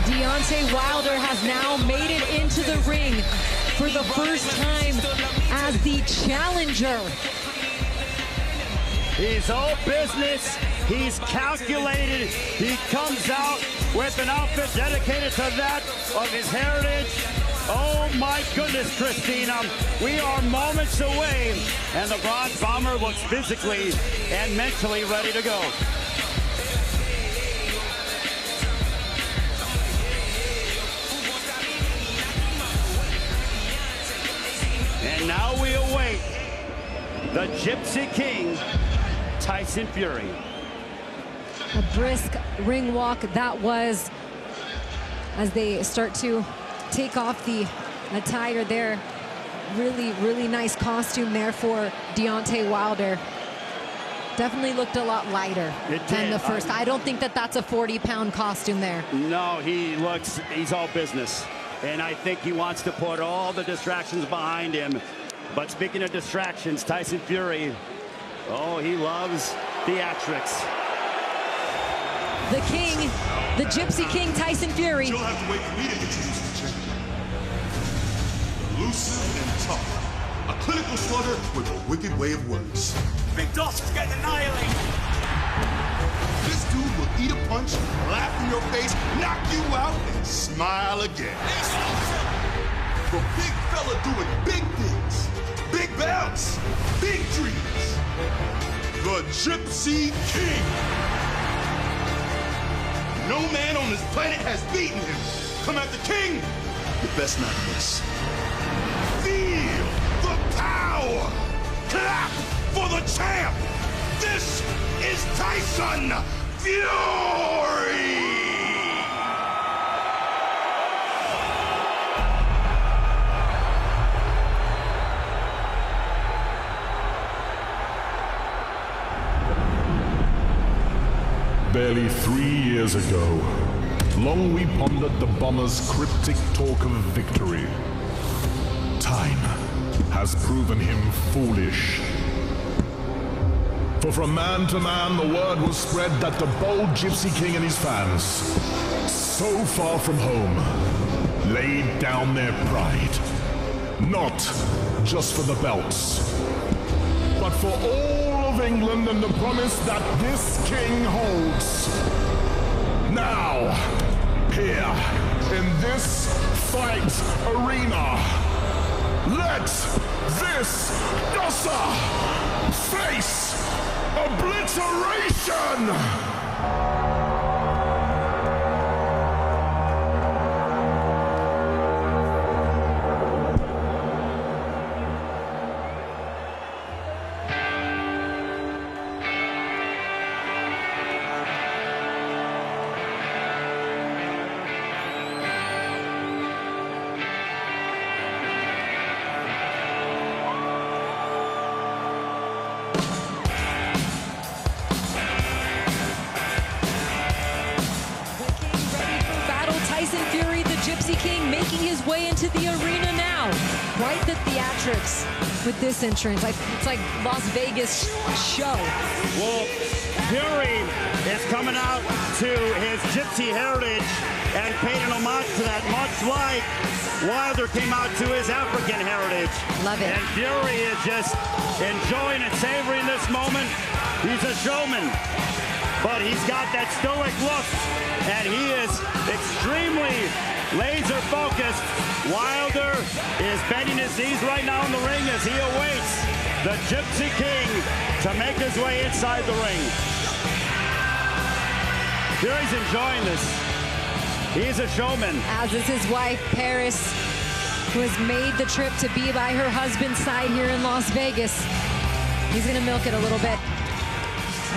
Deontay Wilder has now made it into the ring for the first time as the challenger. He's all business. He's calculated. He comes out with an outfit dedicated to that of his heritage. Oh my goodness, Christina. We are moments away, and the Bronze Bomber looks physically and mentally ready to go. And now we await the Gypsy King, Tyson Fury. A brisk ring walk that was, as they start to take off the attire there. Really nice costume there for Deontay Wilder. Definitely looked a lot lighter than the first. I don't think that that's a 40-pound costume there. No, he's all business. And I think he wants to put all the distractions behind him. But speaking of distractions, Tyson Fury, oh, he loves theatrics. The king, the Gypsy King, Tyson Fury. You'll have to wait for me to introduce the champion. Elusive and tough. A clinical slugger with a wicked way of words. Big Dawson's getting annihilated. This dude will eat a punch, laugh in your face, knock you out, and smile again. The big fella doing big things, big bouts, big dreams. The Gypsy King. No man on this planet has beaten him. Come at the king, you best not miss. Feel the power. Clap for the champ. This is Tyson Fury. Barely 3 years ago, long we pondered the bomber's cryptic talk of victory. Time has proven him foolish. For from man to man, the word was spread that the bold Gypsy King and his fans, so far from home, laid down their pride. Not just for the belts, but for all of England and the promise that this king holds. Now, here, in this fight arena, let this Gossa face obliteration! Tyson Fury, the Gypsy King, making his way into the arena now. Quite the theatrics with this entrance. It's like Las Vegas show. Well, Fury is coming out to his Gypsy heritage and paying an homage to that, much like Wilder came out to his African heritage. Love it. And Fury is just enjoying and savoring this moment. He's a showman, but he's got that stoic look, and he is extremely laser focused. Wilder is bending his knees right now in the ring as he awaits the Gypsy King to make his way inside the ring. Fury's enjoying this. He's a showman. As is his wife, Paris, who has made the trip to be by her husband's side here in Las Vegas. He's gonna milk it a little bit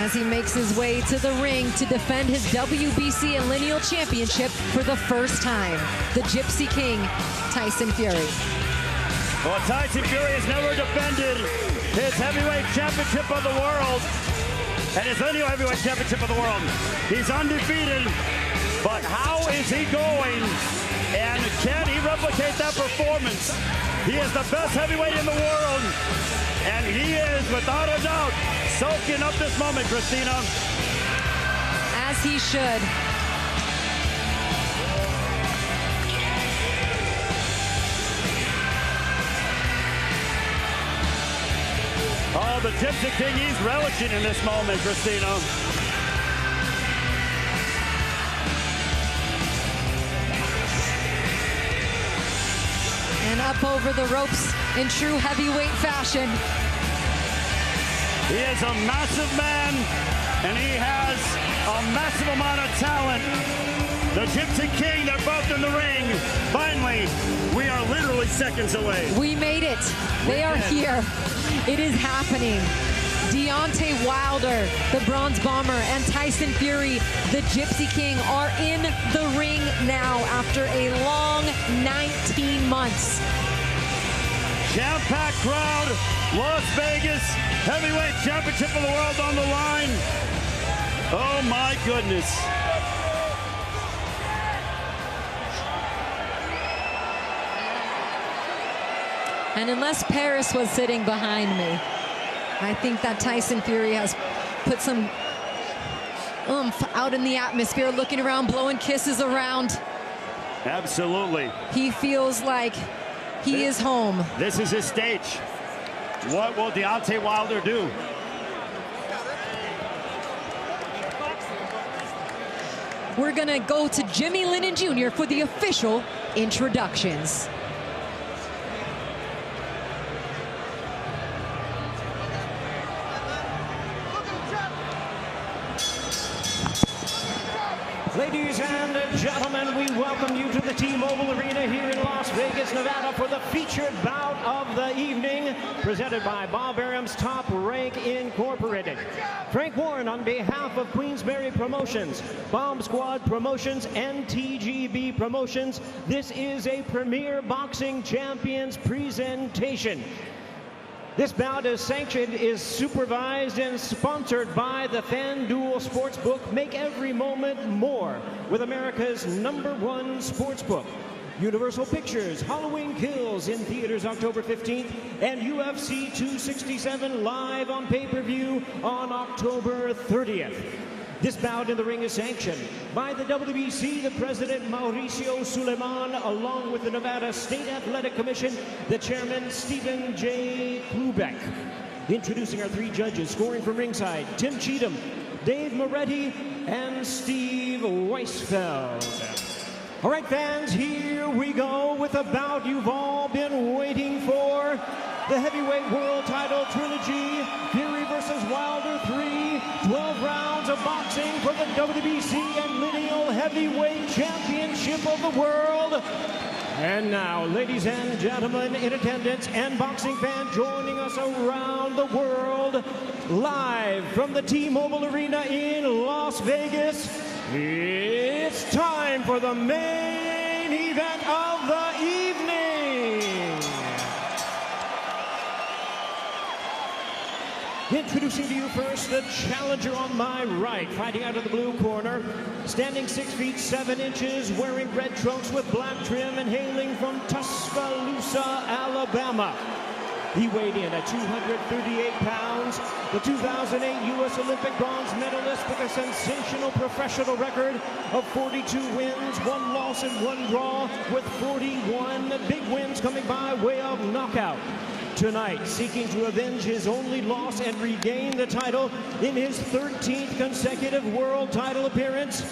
as he makes his way to the ring to defend his WBC and Lineal Championship for the first time. The Gypsy King, Tyson Fury. Well, Tyson Fury has never defended his heavyweight championship of the world and his Lineal heavyweight championship of the world. He's undefeated, but how is he going? And can he replicate that performance? He is the best heavyweight in the world, and he is, without a doubt, soaking up this moment, Christina. As he should. Gypsy King, he's relishing in this moment, Christina. And up over the ropes in true heavyweight fashion. He is a massive man, and he has a massive amount of talent. The Gypsy King, they're both in the ring. Finally, we are literally seconds away. We made it. They are here. It is happening. Deontay Wilder, the Bronze Bomber, and Tyson Fury, the Gypsy King, are in the ring now after a long 19 months. Jam-packed crowd, Las Vegas, heavyweight championship of the world on the line. Oh my goodness. And unless Paris was sitting behind me, I think that Tyson Fury has put some oomph out in the atmosphere, looking around, blowing kisses around. Absolutely. He feels like he is home. This is his stage. What will Deontay Wilder do? We're gonna go to Jimmy Lennon Jr. for the official introductions. Ladies and gentlemen, we welcome you to the T-Mobile Arena here in Las Vegas, Nevada for the featured bout of the evening, presented by Bob Arum's Top Rank Incorporated. Frank Warren on behalf of Queensberry Promotions, Bomb Squad Promotions, and TGB Promotions. This is a Premier Boxing Champions presentation. This bout is sanctioned, is supervised, and sponsored by the FanDuel Sportsbook. Make every moment more with America's #1 sportsbook. Universal Pictures, Halloween Kills in theaters October 15th, and UFC 267 live on pay-per-view on October 30th. This bout in the ring is sanctioned by the WBC, the President Mauricio Suleiman, along with the Nevada State Athletic Commission, the Chairman Stephen J. Klubeck. Introducing our three judges, scoring from ringside, Tim Cheatham, Dave Moretti, and Steve Weisfeld. All right, fans, here we go with a bout you've all been waiting for. The heavyweight world title trilogy, Fury versus Wilder 3, 12 rounds of boxing for the WBC and lineal heavyweight championship of the world. And now, ladies and gentlemen in attendance and boxing fans joining us around the world, live from the T-Mobile Arena in Las Vegas, it's time for the main event of the evening. Introducing to you first the challenger on my right, fighting out of the blue corner, standing 6 feet 7 inches, wearing red trunks with black trim, and hailing from Tuscaloosa, Alabama. He weighed in at 238 pounds, the 2008 U.S. Olympic bronze medalist with a sensational professional record of 42 wins, 1 loss and 1 draw, with 41 big wins coming by way of knockout. Tonight, seeking to avenge his only loss and regain the title in his 13th consecutive world title appearance.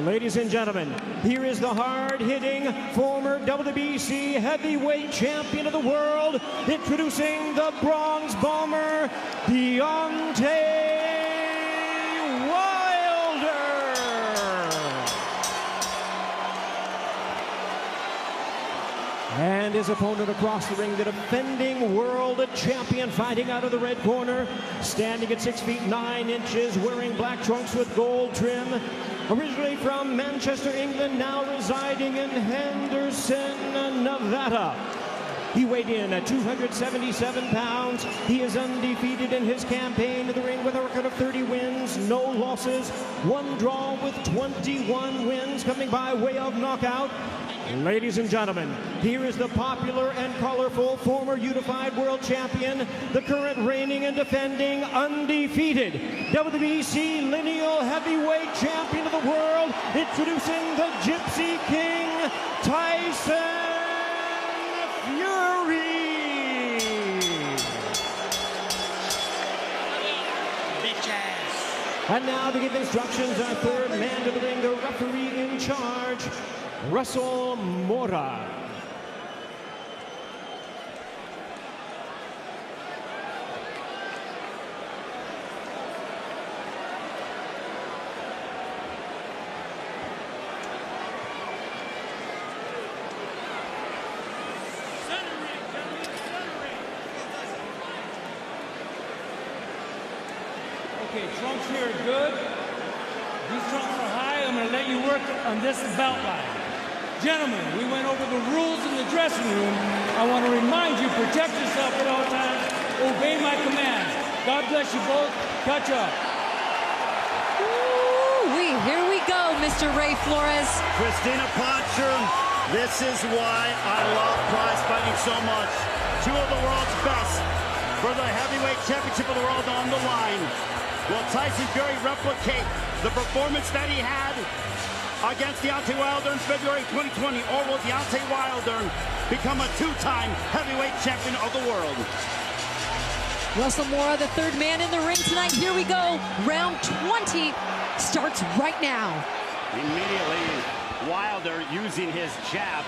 Ladies and gentlemen, here is the hard-hitting former WBC heavyweight champion of the world, introducing the Bronze Bomber, Deontay Wilder. And his opponent across the ring, the defending world champion, fighting out of the red corner, standing at 6 feet 9 inches, wearing black trunks with gold trim. Originally from Manchester, England, now residing in Henderson, Nevada. He weighed in at 277 pounds. He is undefeated in his campaign to the ring with a record of 30 wins, no losses, 1 draw with 21 wins coming by way of knockout. Ladies and gentlemen, here is the popular and colorful former unified world champion, the current reigning and defending undefeated WBC lineal heavyweight champion of the world, introducing the Gypsy King, Tyson Fury. And now to give instructions, our third man to the ring, the referee in charge, Russell Mora. Okay, trunks here are good. These trunks are high. I'm going to let you work on this belt line. Gentlemen, we went over the rules in the dressing room. I want to remind you, protect yourself at all times. Obey my commands. God bless you both. Catch up. Here we go, Mr. Ray Flores. Christina Poncher, this is why I love prize fighting so much. Two of the world's best for the heavyweight championship of the world on the line. Will Tyson Fury replicate the performance that he had against Deontay Wilder in February 2020, or will Deontay Wilder become a two-time heavyweight champion of the world? Russell Mora, the third man in the ring tonight. Here we go. Round 20 starts right now. Immediately, Wilder using his jab.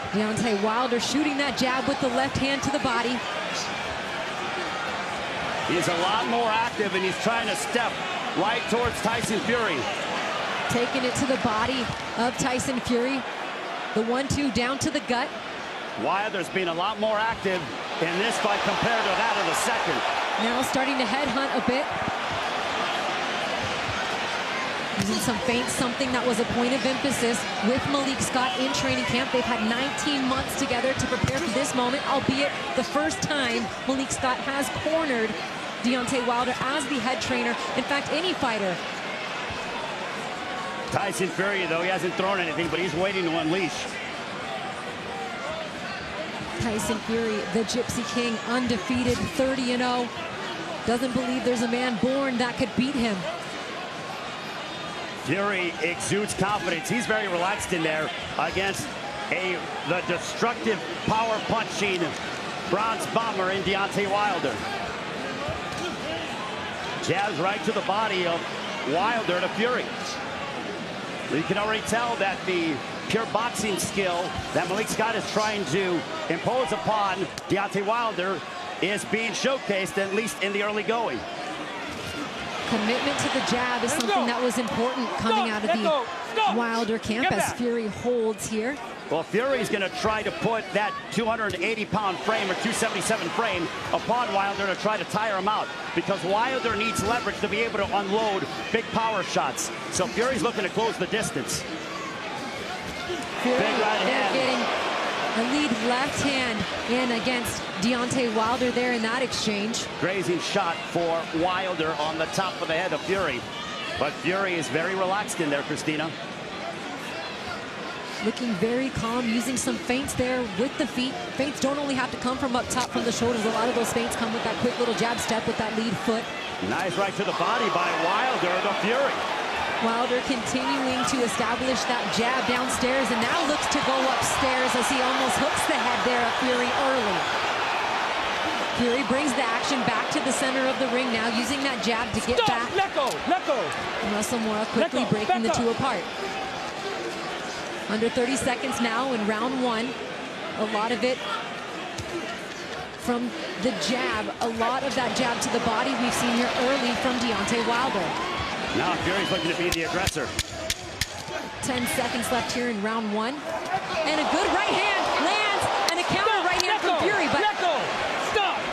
Deontay Wilder shooting that jab with the left hand to the body. He's a lot more active, and he's trying to step right towards Tyson Fury. Taking it to the body of Tyson Fury. The 1-2 down to the gut. Wilder's been a lot more active in this fight compared to that of the second. Now starting to headhunt a bit. Using some feints, something that was a point of emphasis with Malik Scott in training camp. They've had 19 months together to prepare for this moment, albeit the first time Malik Scott has cornered Deontay Wilder as the head trainer. In fact, any fighter. Tyson Fury, though, he hasn't thrown anything, but he's waiting to unleash. Tyson Fury, the Gypsy King, undefeated, 30-0. Doesn't believe there's a man born that could beat him. Fury exudes confidence. He's very relaxed in there against the destructive, power-punching bronze bomber in Deontay Wilder. Jabs right to the body of Wilder to Fury. You can already tell that the pure boxing skill that Malik Scott is trying to impose upon Deontay Wilder is being showcased, at least in the early going. Commitment to the jab is something that was important coming out of the Wilder camp as Fury holds here. Well, Fury's going to try to put that 280-pound frame or 277 frame upon Wilder to try to tire him out, because Wilder needs leverage to be able to unload big power shots. So Fury's looking to close the distance. Fury, big right hand. Getting a lead left hand in against Deontay Wilder there in that exchange. Grazing shot for Wilder on the top of the head of Fury. But Fury is very relaxed in there, Christina. Looking very calm, using some feints there with the feet. Feints don't only have to come from up top from the shoulders. A lot of those feints come with that quick little jab step with that lead foot. Nice right to the body by Wilder to Fury. Wilder continuing to establish that jab downstairs, and now looks to go upstairs as he almost hooks the head there of Fury early. Fury brings the action back to the center of the ring now, using that jab to get back. Let go, let go. And Russell Mora quickly breaking the two apart. Under 30 seconds now in round one. A lot of it from the jab. A lot of that jab to the body we've seen here early from Deontay Wilder. Now Fury's looking to be the aggressor. 10 seconds left here in round one. And a good right hand lands, and a counter right hand from Fury. But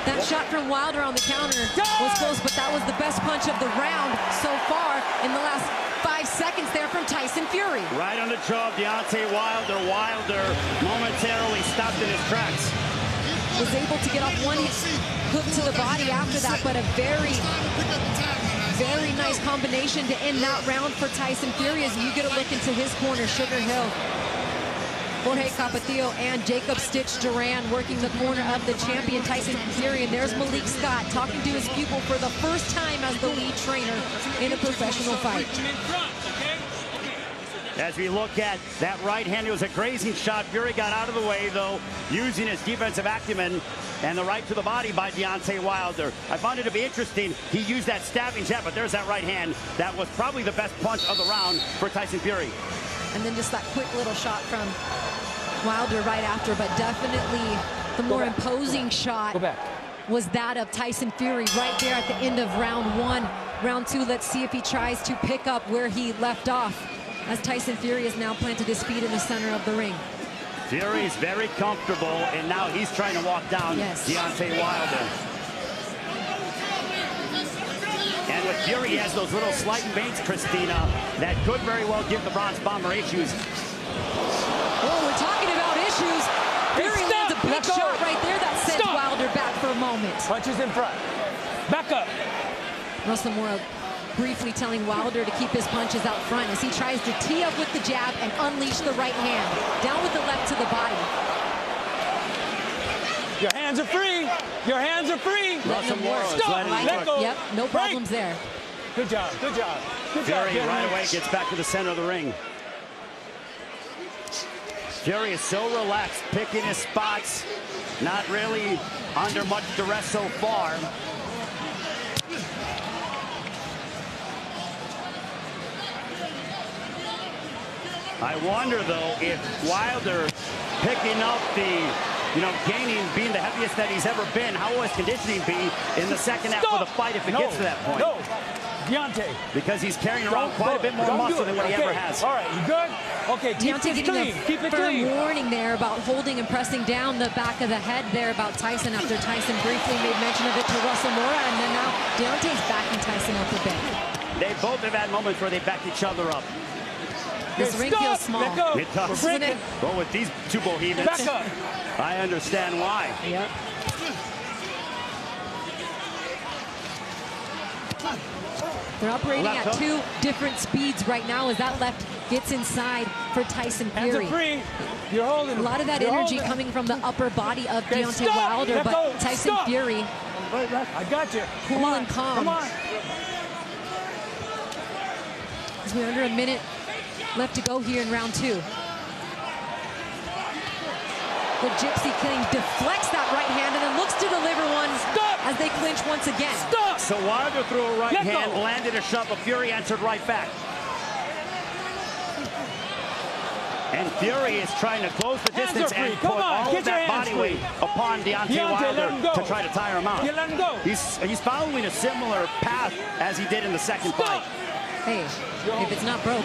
that shot from Wilder on the counter was close, but that was the best punch of the round so far in the last 5 seconds there from Tyson Fury. Right on the jaw of Deontay Wilder. Wilder momentarily stopped in his tracks. Was able to get off one hook to the body after that, but a very nice combination to end that round for Tyson Fury as you get a look into his corner. Sugar Hill, Jorge Capetillo, and Jacob Stitch Duran working the corner of the champion Tyson Fury. And there's Malik Scott talking to his pupil for the first time as the lead trainer in a professional fight. As we look at that right hand, it was a grazing shot. Fury got out of the way, though, using his defensive acumen and the right to the body by Deontay Wilder. I found it to be interesting. He used that stabbing jab, but there's that right hand. That was probably the best punch of the round for Tyson Fury. And then just that quick little shot from Wilder right after, but definitely the more imposing shot was that of Tyson Fury right there at the end of round one. Round two, let's see if he tries to pick up where he left off, as Tyson Fury has now planted his feet in the center of the ring. Fury's very comfortable, and now he's trying to walk down Deontay Wilder. And with Fury, he has those little slight feints, Christina, that could very well give the Bronze Bomber issues. Oh, we're talking about issues. Fury lands a big shot right there that sends Wilder back for a moment. Punches in front. Back up. Russell Moore briefly telling Wilder to keep his punches out front as he tries to tee up with the jab and unleash the right hand. Down with the left to the body. Your hands are free. Your hands are free. Russell Moore is letting him Let go. Yep, no problems there. Good job. Good job. Good job. Fury right away gets back to the center of the ring. Fury is so relaxed, picking his spots, not really under much duress so far. I wonder, though, if Wilder picking up the, being the heaviest that he's ever been, how will his conditioning be in the second half of the fight if it gets to that point? No, Deontay. Because he's carrying around quite a bit more muscle than what he ever has. All right, you good? Okay, keep Deontay it getting clean. a Keep it firm clean. warning there about holding and pressing down the back of the head there about Tyson after Tyson briefly made mention of it to Russell Moore, and then now Deontay's backing Tyson up a bit. They both have had moments where they backed each other up. This ring feels small. It does. Well, with these two Bohemians, Back up. I understand why. Yep. They're operating Left at hook. two different speeds right now as that left gets inside for Tyson Hands Fury. are free. You're holding. A lot of that You're energy holding. coming from the upper body of Okay, Deontay stop. Wilder, Let but go. Tyson Stop. Fury I got you. cool Come on. and calm. Come on. As we're under a minute left to go here in round two. The Gypsy King deflects that right hand and then looks to deliver one as they clinch once again. Stop. So Wilder threw a right Let hand, go. landed a shove, but Fury answered right back. And Fury is trying to close the Hands distance are free. and Come put on. all Get of that your hands body weight free. upon Deontay Deontay, let him Wilder go. to try to tire him out. You let him go. He's following a similar path as he did in the second fight. Hey, if it's not broke,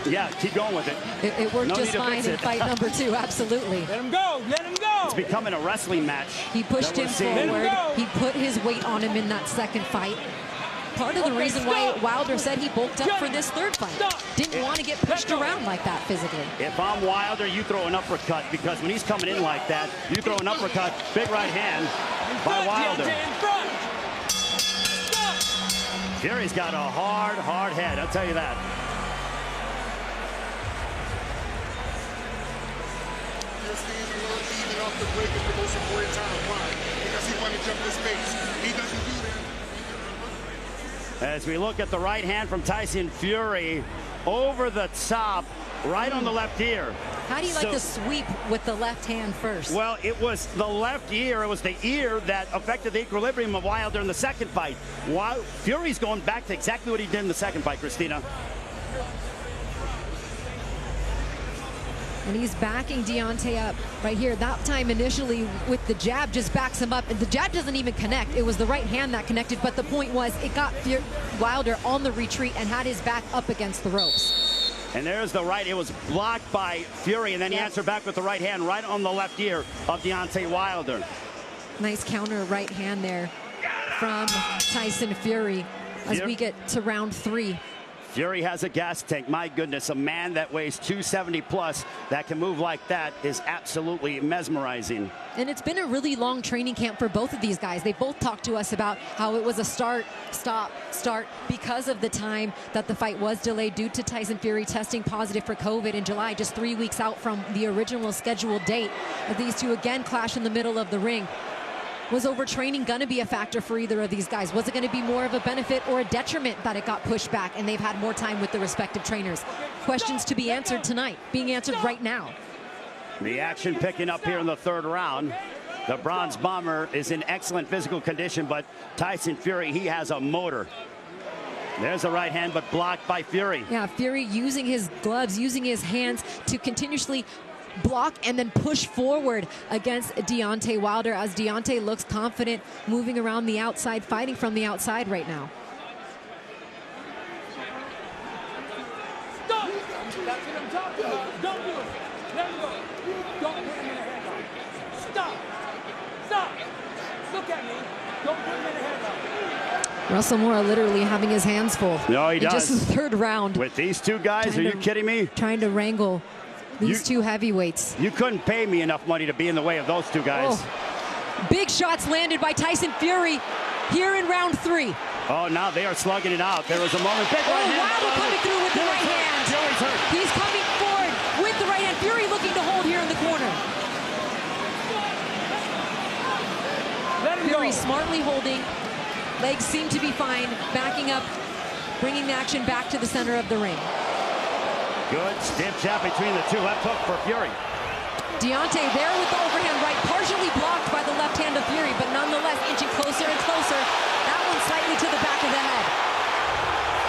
Yeah, keep going with it. it worked No just need to fine fix in it. fight number two, absolutely. Let him go. Let him go. It's becoming a wrestling match. He pushed that we're him seeing. Let him forward. go. He put his weight on him in that second fight. Part of the Okay, reason why stop. Wilder said he bulked up for this third fight. Stop. Didn't want to get pushed Let go. around like that physically. If I'm Wilder, you throw an uppercut, because when he's coming in like that, you throw an uppercut, big right hand by Wilder. Deontay in front. Stop. Fury's got a hard head, I'll tell you that. You're seeing the word even off the break is the most important time of mine because he wanted to jump his face. He doesn't do that. As we look at the right hand from Tyson Fury, over the top, right on the left ear. How do you like So- the sweep with the left hand first? Well, it was the left ear. It was the ear that affected the equilibrium of Wilder in the second fight. While Fury's going back to exactly what he did in the second fight, Christina. And he's backing Deontay up right here. That time initially with the jab just backs him up. And the jab doesn't even connect. It was the right hand that connected. But the point was it got Wilder on the retreat and had his back up against the ropes. And there's the right. It was blocked by Fury, and then he answered back with the right hand right on the left ear of Deontay Wilder. Nice counter right hand there from Tyson Fury as we get to round three. Fury has a gas tank. My goodness, a man that weighs 270 plus that can move like that is absolutely mesmerizing. And it's been a really long training camp for both of these guys. They both talked to us about how it was a start, stop, start because of the time that the fight was delayed due to Tyson Fury testing positive for COVID in July, just 3 weeks out from the original scheduled date. These two again clash in the middle of the ring. Was overtraining going to be a factor for either of these guys? Was it going to be more of a benefit or a detriment that it got pushed back and they've had more time with the respective trainers? Questions to be answered tonight, being answered right now. The action picking up here in the third round. The Bronze Bomber is in excellent physical condition, but Tyson Fury, he has a motor. There's a right hand, but blocked by Fury. Yeah, Fury using his gloves, using his hands to continuously block and then push forward against Deontay Wilder, as Deontay looks confident moving around the outside, fighting from the outside right now. Stop! That's what I'm talking about. Don't do it. Let him go. Don't put him in a headlock. Stop. Stop. Look at me. Don't put him in a headlock. Russell Moore literally having his hands full. No, he does. Just the third round. With these two guys, are you kidding me? Trying to wrangle these two heavyweights. You couldn't pay me enough money to be in the way of those two guys. Oh. Big shots landed by Tyson Fury here in round 3. Oh, now they are slugging it out. There was a moment. Big right hand. Wilder coming through with the right hand. Fury's hurt. He's coming forward with the right hand. Fury looking to hold here in the corner. Let him Fury go. smartly holding. Legs seem to be fine. Backing up, bringing the action back to the center of the ring. Good stiff jab between the two. Left hook for Fury. Deontay there with the overhand right, partially blocked by the left hand of Fury, but nonetheless inching closer and closer. That one slightly to the back of the head.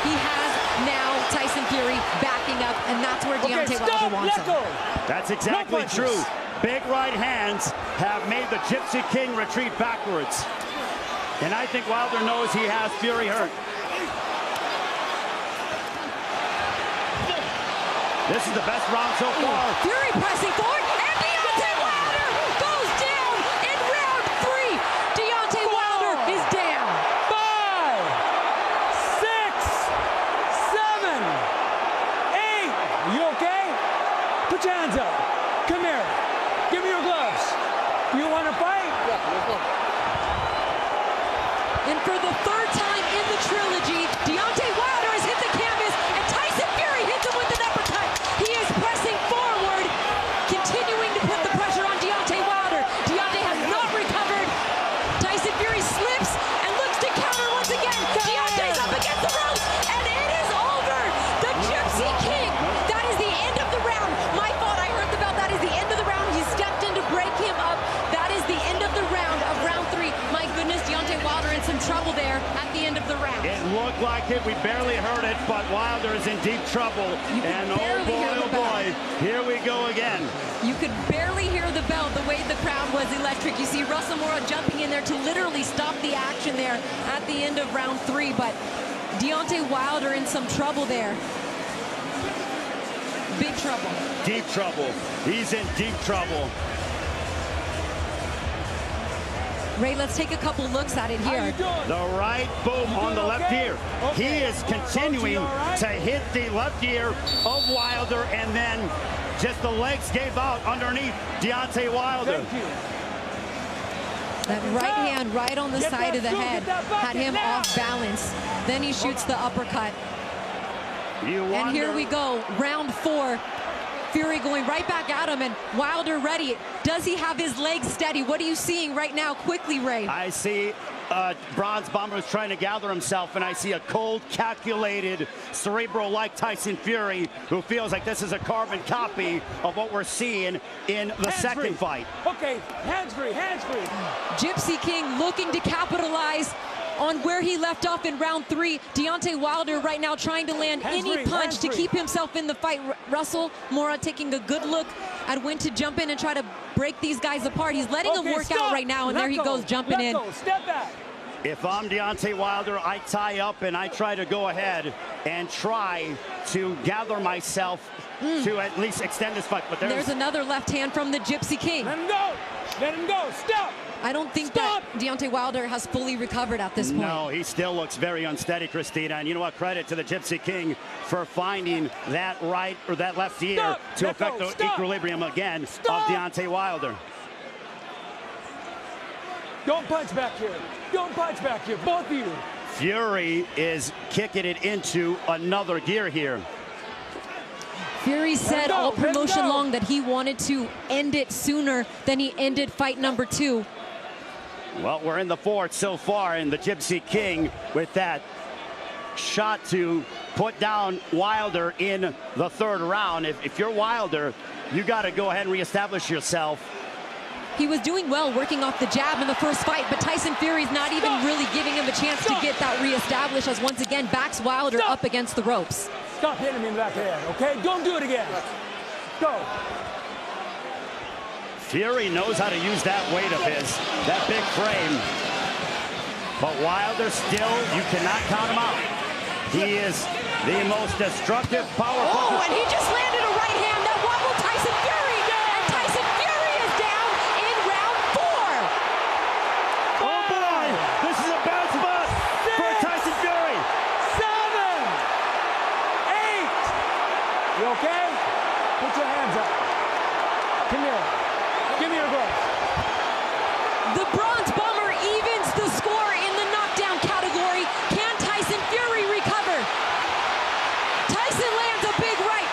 He has now Tyson Fury backing up, and that's where Deontay Wilder wants him. That's exactly true. Big right hands have made the Gypsy King retreat backwards. And I think Wilder knows he has Fury hurt. This is the best round so far. Fury pressing forward, and Deontay Wilder goes down in round 3. Deontay Wilder is down. 5, 6, 7, 8. You okay? Put your hands up. Come here. Give me your gloves. You want to fight? Yeah, let's go. And for the 3rd time in the trilogy, Deontay Wilder has hit the canvas, and Tyson Fury hits him with an uppercut. He is pressing forward, continuing to put the pressure on Deontay Wilder. Deontay has not recovered. Tyson Fury slips and looks to counter once again. Deontay's up against the ropes, and it is over. The Gypsy King. That is the end of the round. My fault, I heard the bell. That is the end of the round. He stepped in to break him up. That is the end of the round of round 3. My goodness, Deontay Wilder in some trouble there at the end of the round. It looked like it. We barely heard it, but Wilder is in deep trouble. And oh boy, here we go again. You could barely hear the bell, the way the crowd was electric. You see Russell Moore jumping in there to literally stop the action there at the end of round 3, but Deontay Wilder in some trouble there. Big trouble. Deep trouble. He's in deep trouble. Ray, let's take a couple looks at it here. The right boom on the left ear. He is continuing to hit the left ear of Wilder, and then just the legs gave out underneath Deontay Wilder. Thank you. That right hand right on the side of the head had him off balance. Then he shoots the uppercut. And here we go, round 4. Fury going right back at him, and Wilder ready. Does he have his legs steady? What are you seeing right now? Quickly, Ray. I see Bronze Bomber is trying to gather himself, and I see a cold, calculated, cerebral-like Tyson Fury, who feels like this is a carbon copy of what we're seeing in the second fight. Okay, hands free, hands free. Gypsy King looking to capitalize on where he left off in round 3. Deontay Wilder right now trying to land any punch to keep himself in the fight. Russell Moore taking a good look at when to jump in and try to break these guys apart. He's letting them work out right now, and there he goes jumping in. Step back. If I'm Deontay Wilder, I tie up and I try to go ahead and try to gather myself to at least extend this fight. But there's another left hand from the Gypsy King. Let him go. Let him go. Stop. I don't think that Deontay Wilder has fully recovered at this point. No, he still looks very unsteady, Christina. And you know what? Credit to the Gypsy King for finding that right or that left ear to affect the equilibrium again of Deontay Wilder. Don't punch back here. Don't punch back here, both of you. Fury is kicking it into another gear here. Fury said all promotion long that he wanted to end it sooner than he ended fight number 2. Well, we're in the 4th so far, and the Gypsy King with that shot to put down Wilder in the 3rd round. If you're Wilder, you got to go ahead and reestablish yourself He was doing well working off the jab in the first fight, but Tyson Fury's not even really giving him a chance to get that reestablished as once again backs Uylder up against the ropes. Stop hitting me in the back of the head, okay? Don't do it again. Go. Fury knows how to use that weight of his, that big frame. But Uylder still, you cannot count him out. He is the most destructive, powerful. Oh, and he just landed a right hand that wobbled Tyson Fury. And Tyson Fury is down in round 4. Oh boy, this is a bad spot for Tyson Fury. 7, 8. You okay? Put your hands up. Come here. Give me your gloves. The bronze bomber evens the score in the knockdown category. Can Tyson Fury recover? Tyson lands a big right.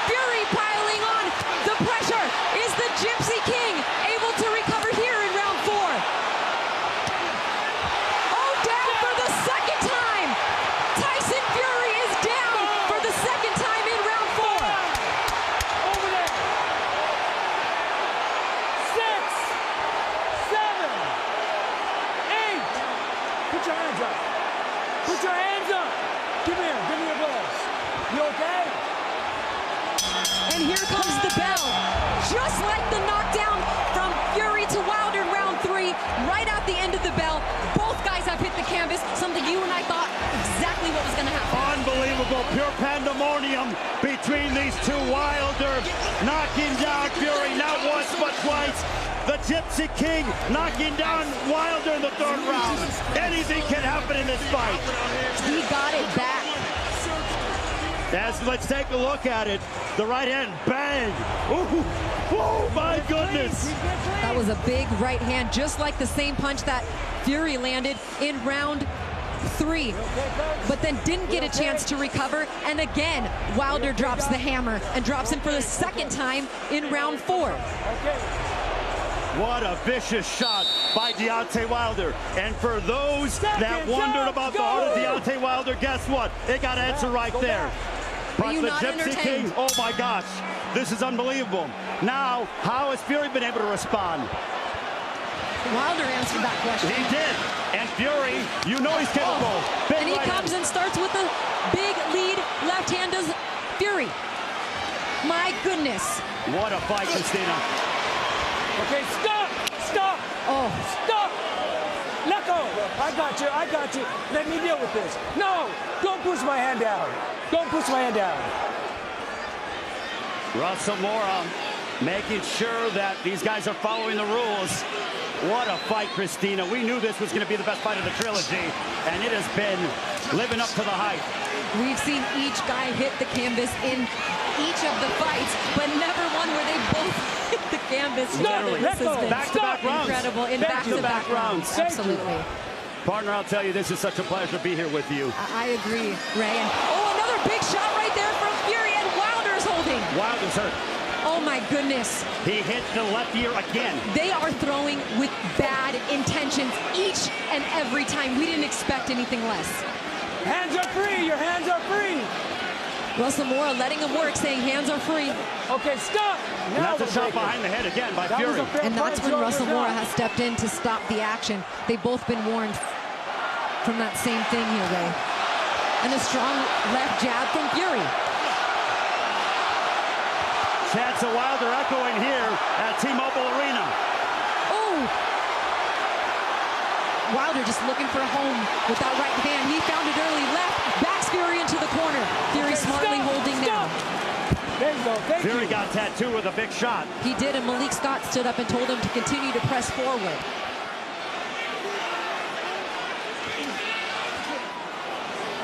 Fury piling on. The pressure. Is the Gypsy King able to recover here in round 4? Oh, down for the second time. Tyson Fury is down for the second time in round 4. Over there. 6, 7, 8. Put your hands up. Put your hands up. Give me your gloves. You okay? And here comes the bell. Just like the knockdown from Fury to Uylder in round 3, right at the end of the bell, both guys have hit the canvas, something you and I thought exactly what was going to happen. Unbelievable, pure pandemonium between these two. Uylder knocking down Fury, not once but twice. The Gypsy King knocking down Uylder in the 3rd round. Anything can happen in this fight. He got it back. Let's take a look at it. The right hand, bang. Ooh, oh my goodness. That was a big right hand, just like the same punch that Fury landed in round 3. But then didn't get a chance to recover. And again, Uylder drops the hammer and drops him for the second time in round 4. What a vicious shot by Deontay Uylder. And for those that wondered about the heart of Deontay Uylder, guess what? It got answered right there. But the Gypsy King, oh my gosh, this is unbelievable. Now, how has Fury been able to respond? Uylder answered that question. He did. And Fury, you know he's capable. And he comes and starts with a big lead left hand does Fury. My goodness. What a fight, Christina. Okay, stop! Stop! Oh. Stop! Let go! I got you. Let me deal with this. No! Don't push my hand down. Don't push my hand down. Russell Mora making sure that these guys are following the rules. What a fight, Christina. We knew this was going to be the best fight of the trilogy, and it has been living up to the hype. We've seen each guy hit the canvas in each of the fights, but never one where they both hit the canvas. Literally. This has been Back-to-back rounds. Incredible in back-to-back rounds. Absolutely. Partner, I'll tell you, this is such a pleasure to be here with you. I agree, Ray. And another big shot right there from Fury, and Uylder's holding. Uylder's hurt. Oh my goodness. He hit the left ear again. They are throwing with bad intentions each and every time. We didn't expect anything less. Hands are free. Your hands are free. Russell Mora letting him work, saying hands are free. Okay, stop. And that's a shot behind the head again by Fury. And that's when Russell Mora has stepped in to stop the action. They've both been warned from that same thing here, Ray. And a strong left jab from Fury. Chance of Uylder echoing here at T-Mobile Arena. Oh! Uylder just looking for a home with that right hand. He found it early left, backs Fury into the corner. Fury smartly holding now. There you go. Fury got tattooed with a big shot. He did, and Malik Scott stood up and told him to continue to press forward.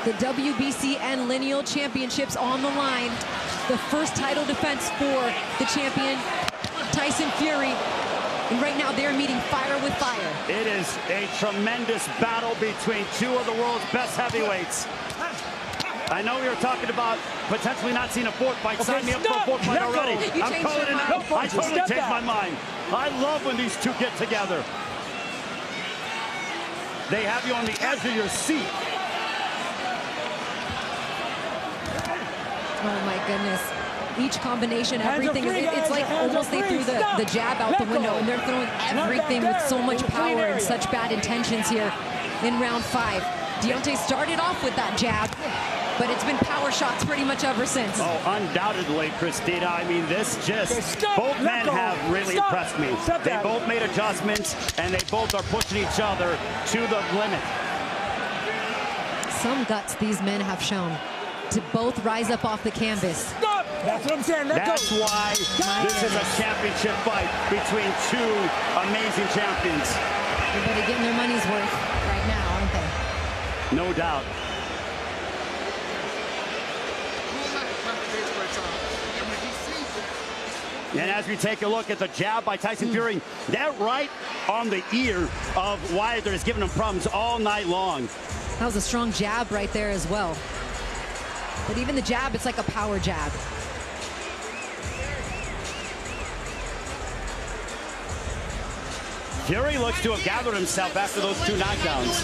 The WBC and Lineal Championships on the line. The first title defense for the champion, Tyson Fury. And right now they're meeting fire with fire. It is a tremendous battle between two of the world's best heavyweights. I know we were talking about potentially not seeing a fourth fight. Okay, sign me up for a fourth fight already. I'm calling it out. I totally changed my mind. I love when these two get together. They have you on the edge of your seat. Oh my goodness. Each combination, Hands everything, are free, it's guys. like Hands almost are they free. threw Stop. the jab out the Let window, go. and they're throwing Not everything back with there. so much In the clean power and area. such bad intentions here in round 5. Deontay started off with that jab, but it's been power shots pretty much ever since. Oh, undoubtedly, Christina. I mean, this just, Okay, stop. both Let men go. have really Stop. impressed me. Stop They that. both made adjustments, and they both are pushing each other to the limit. Some guts these men have shown to both rise up off the canvas. Stop! That's what I'm saying. Let That's go. why this is a championship fight between two amazing champions. Everybody getting their money's worth right now, aren't they? No doubt. And as we take a look at the jab by Tyson Fury, that right on the ear of Uylder has given him problems all night long. That was a strong jab right there as well. But even the jab, it's like a power jab. Fury looks to have gathered himself after those 2 knockdowns.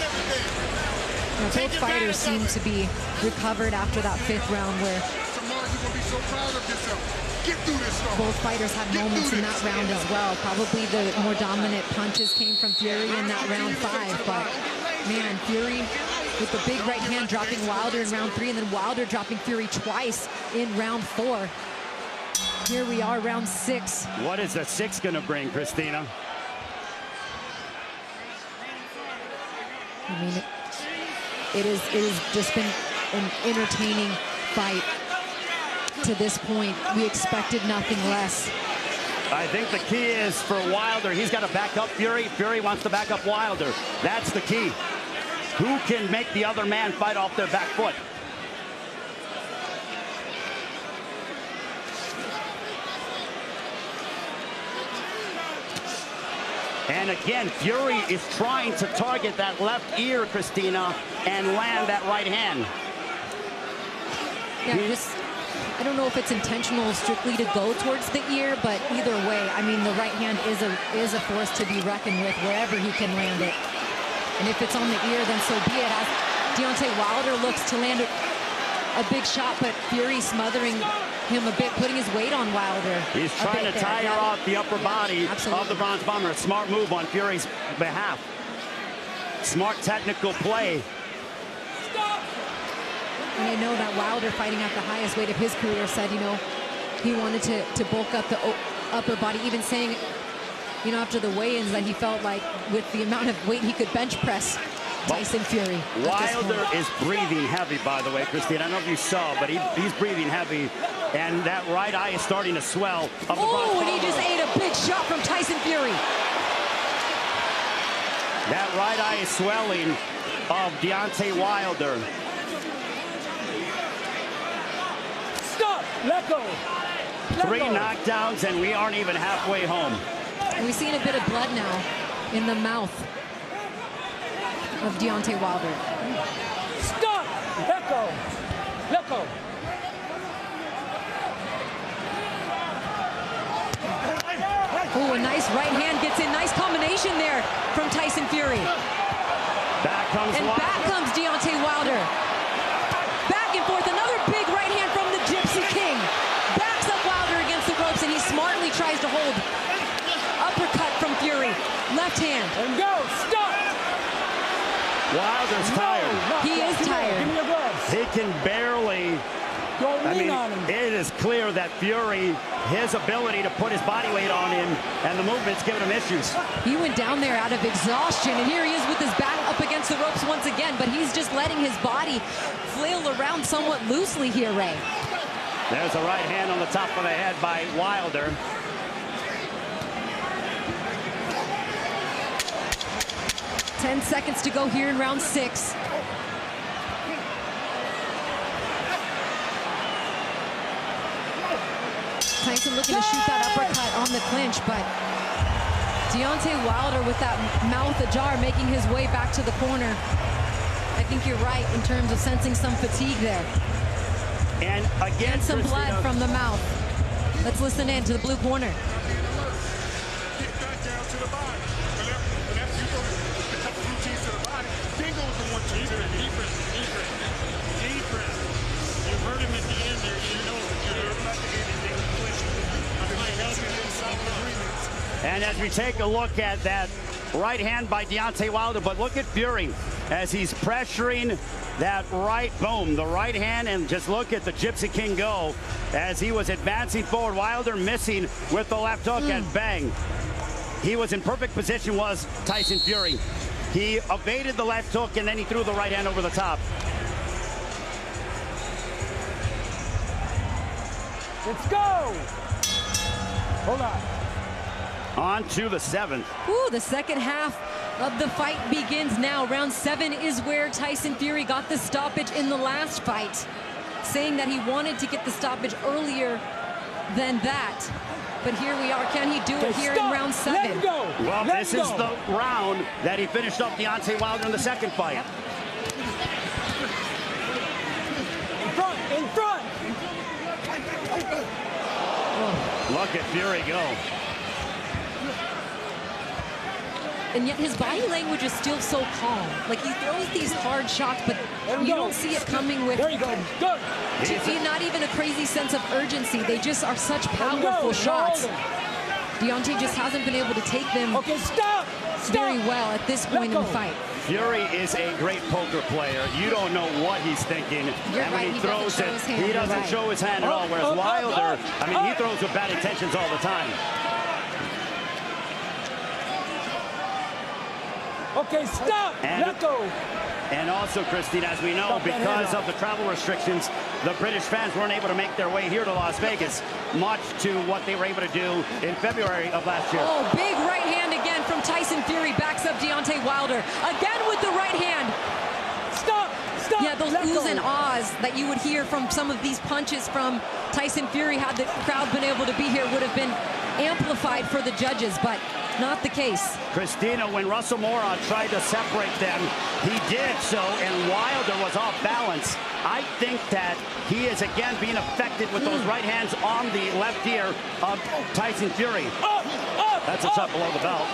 Now, both fighters seem to be recovered after that 5th round, where Tomorrow you're gonna be so proud of yourself. Get through this stuff. both fighters had moments in that round as well. Probably the more dominant punches came from Fury in that round 5, but man, Fury with the big right hand dropping Uylder in round 3, and then Uylder dropping Fury twice in round 4. Here we are, round 6. What is the 6 going to bring, Christina? I mean, it has just been an entertaining fight to this point. We expected nothing less. I think the key is for Uylder, he's got to back up Fury. Fury wants to back up Uylder. That's the key. Who can make the other man fight off their back foot? And again, Fury is trying to target that left ear, Christina, and land that right hand. Yeah, I don't know if it's intentional strictly to go towards the ear, but either way, I mean, the right hand is a force to be reckoned with wherever he can land it. And if it's on the ear, then so be it. As Deontay Uylder looks to land a big shot, but Fury smothering him a bit, putting his weight on Uylder. He's trying to tire off the upper body Absolutely. of the Bronze Bomber. A smart move on Fury's behalf. Smart technical play. And I know that Uylder, fighting at the highest weight of his career, said, you know, he wanted to bulk up the upper body, even saying, you know, after the weigh-ins that he felt like with the amount of weight he could bench press Tyson Fury. Uylder is breathing heavy, by the way, Christine. I don't know if you saw, but he's breathing heavy. And that right eye is starting to swell. Oh, and he just ate a big shot from Tyson Fury. That right eye is swelling of Deontay Uylder. Stop! Let go! Let 3 go. knockdowns, and we aren't even halfway home. And we've seen a bit of blood now in the mouth of Deontay Uylder. Stop! Let go! Let go! Oh, a nice right hand gets in. Nice combination there from Tyson Fury. Back comes And Uylder. back comes Deontay Uylder. Back and forth. Another big right hand from the Gypsy King. Backs up Uylder against the ropes, and he smartly tries to hold. Uppercut from Fury. Left hand. And go! Stop! Uylder's tired. He is tired. Give me your gloves. He can barely. Don't I lean mean, on him. it is clear that Fury, his ability to put his body weight on him and the movement's giving him issues. He went down there out of exhaustion, and here he is with his back up against the ropes once again, but he's just letting his body flail around somewhat loosely here, Ray. There's a right hand on the top of the head by Uylder. Ten seconds to go here in round 6. Tyson looking to shoot that uppercut on the clinch, but Deontay Uylder with that mouth ajar making his way back to the corner. I think you're right in terms of sensing some fatigue there. And again, And some blood Christina, from the mouth. Let's listen in to the blue corner. Get back down to the body. And that's you go a couple routines to the body. Then goes to one deep breath. Deep breath. Deep breath. Deep breath. You hurt him at the end there. You know, and as we take a look at that right hand by Deontay Wilder, but look at Fьюri as he's pressuring that right, boom, the right hand, and just look at the Gypsy King go as he was advancing forward. Wilder missing with the left hook, and bang. He was in perfect position, was Tyson Fьюri. He evaded the left hook, and then he threw the right hand over the top. Let's go! Hold on. On to the 7th. Ooh, the second half of the fight begins now. Round 7 is where Tyson Fьюri got the stoppage in the last fight, saying that he wanted to get the stoppage earlier than that. But here we are. Can he do it here in round 7? Let him go. Well, this is the round that he finished up Deontay Wilder in the second fight. Yep. In front, in front. Look at Fьюri go. And yet his body language is still so calm. Like, he throws these hard shots, but you don't see it coming with, there you go. Good. not even a crazy sense of urgency. They just are such powerful shots. Deontay just hasn't been able to take them very well at this point in the fight. Fьюri is a great poker player. You don't know what he's thinking. And when he throws it, he doesn't show his hand at all. Whereas Wilder, I mean, he throws with bad intentions all the time. Okay, stop. Let go. And also, Christine, as we know, because of the travel restrictions, the British fans weren't able to make their way here to Las Vegas, much to what they were able to do in February of last year. Oh, big right hand again from Tyson Fьюri. Backs up Deontay Wilder. Again with the right hand. Stop. Stop. Yeah, those oohs and ahs that you would hear from some of these punches from Tyson Fьюri, had the crowd been able to be here, would have been amplified for the judges, but not the case. Christina, when Russell Mora tried to separate them, he did so, and Wilder was off balance. I think that he is again being affected with those right hands on the left ear of Tyson Fьюri. That's a shot below the belt.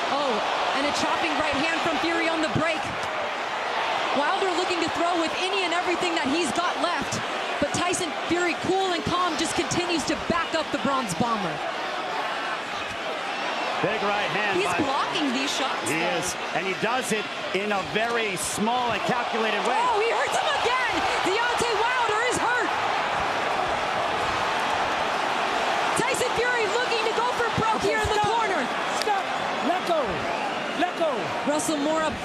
Oh, and a chopping right hand from Fьюri on the break. Wilder looking to throw with any and everything that he's got left. But Tyson Fьюri, cool and calm, just continues to back up the Bronze Bomber. Big right hand. He's blocking these shots. He is, and he does it in a very small and calculated way. Oh, he hurts him again. Deontay Wilder is hurt. Tyson Fьюri looking to go for broke here in the corner. Stop. Let go. Let go. Russell Mora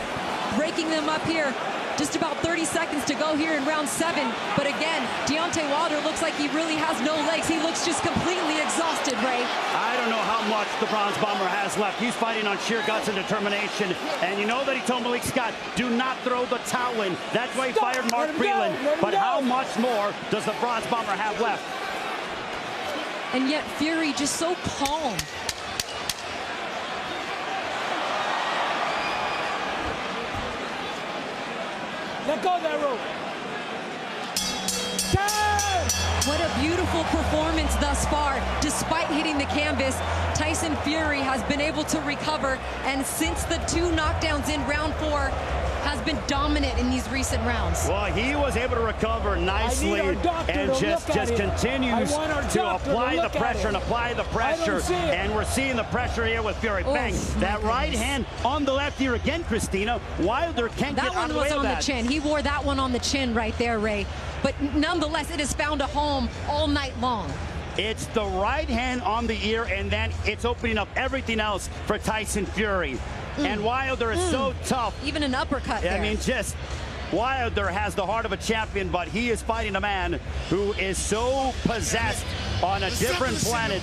breaking them up here. Just about 30 seconds to go here in round 7. But again, Deontay Wilder looks like he really has no legs. He looks just completely exhausted, Ray. I don't know how much the Bronze Bomber has left. He's fighting on sheer guts and determination. And you know that he told Malik Scott, do not throw the towel in. That's why he fired Mark Freeland. But how much more does the Bronze Bomber have left? And yet Fьюri just so calm. Let go of that rope. What a beautiful performance thus far. Despite hitting the canvas, Tyson Fьюri has been able to recover, and since the 2 knockdowns in round 4, has been dominant in these recent rounds. Well, he was able to recover nicely and just continues to apply the pressure and apply the pressure. And we're seeing the pressure here with Fьюri. Bang. That right hand on the left ear again, Christina. Wilder can't get out of the way of that. That one was on the chin. He wore that one on the chin right there, Ray. But nonetheless, it has found a home all night long. It's the right hand on the ear, and then it's opening up everything else for Tyson Fьюri. And Wilder is so tough. Even an uppercut there. I mean, just Wilder has the heart of a champion, but he is fighting a man who is so possessed on a different planet.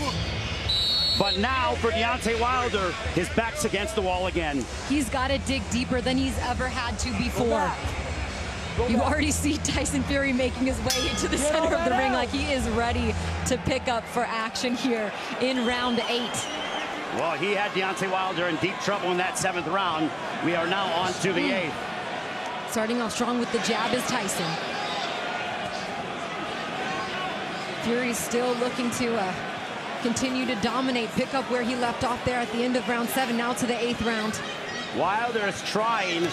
But now for Deontay Wilder, his back's against the wall again. He's got to dig deeper than he's ever had to before. You already see Tyson Fьюri making his way into the center of the ring like he is ready to pick up for action here in round 8. Well, he had Deontay Wilder in deep trouble in that 7th round. We are now on to the 8th. Starting off strong with the jab is Tyson. Fьюri's still looking to continue to dominate, pick up where he left off there at the end of round 7, now to the 8th round. Wilder is trying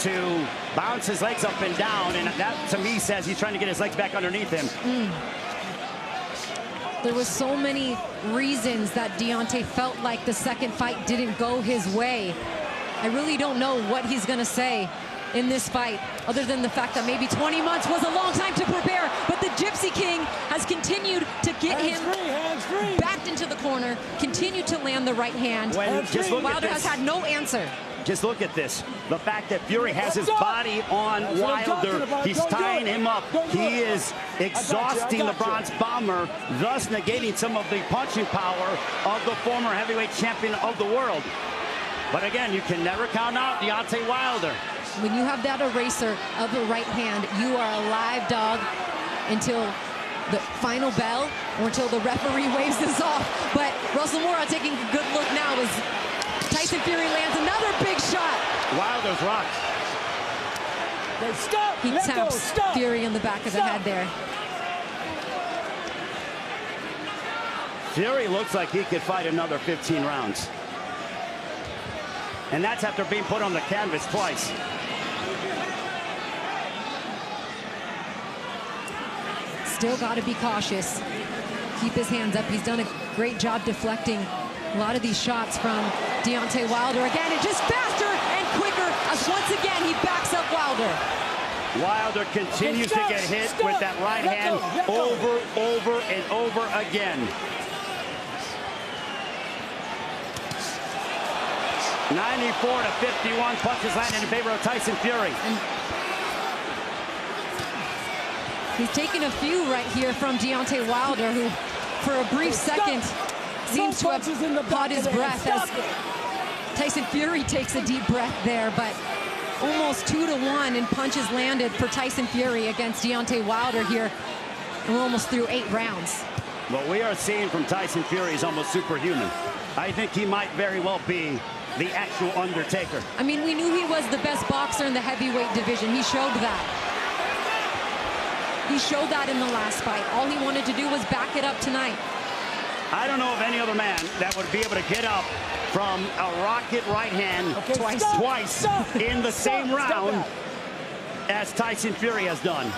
to bounce his legs up and down, and that to me says he's trying to get his legs back underneath him. There was so many reasons that Deontay felt like the second fight didn't go his way. I really don't know what he's going to say in this fight, other than the fact that maybe 20 months was a long time to prepare, but the Gypsy King has continued to get him backed into the corner, continued to land the right hand. Wilder has had no answer. Just look at this. The fact that Fьюri has his body on Wilder. He's tying him up. He is exhausting the Bronze Bomber, thus negating some of the punching power of the former heavyweight champion of the world. But again, you can never count out Deontay Wilder. When you have that eraser of the right hand, you are a live dog until the final bell or until the referee waves this off. But Russell Moore taking a good look now as Tyson Fьюri lands another big shot. Wilder's rocked. He taps Fьюri in the back of the head there. Fьюri looks like he could fight another 15 rounds. And that's after being put on the canvas twice. Still got to be cautious. Keep his hands up. He's done a great job deflecting a lot of these shots from Deontay Wilder. Again, and just faster and quicker as once again he backs up Wilder. Wilder continues to get hit with that right hand over and over again. 94-51, punches landed in favor of Tyson Fьюri. He's taken a few right here from Deontay Wilder, who for a brief second seems to have caught his breath as Tyson Fьюri takes a deep breath there, but almost 2-1 in punches landed for Tyson Fьюri against Deontay Wilder here. And we're almost through 8 rounds. What we are seeing from Tyson Fьюri is almost superhuman. I think he might very well be the actual Undertaker. I mean, we knew he was the best boxer in the heavyweight division. He showed that. He showed that in the last fight. All he wanted to do was back it up tonight. I don't know of any other man that would be able to get up from a rocket right hand twice in the same round as Tyson Fьюri has done.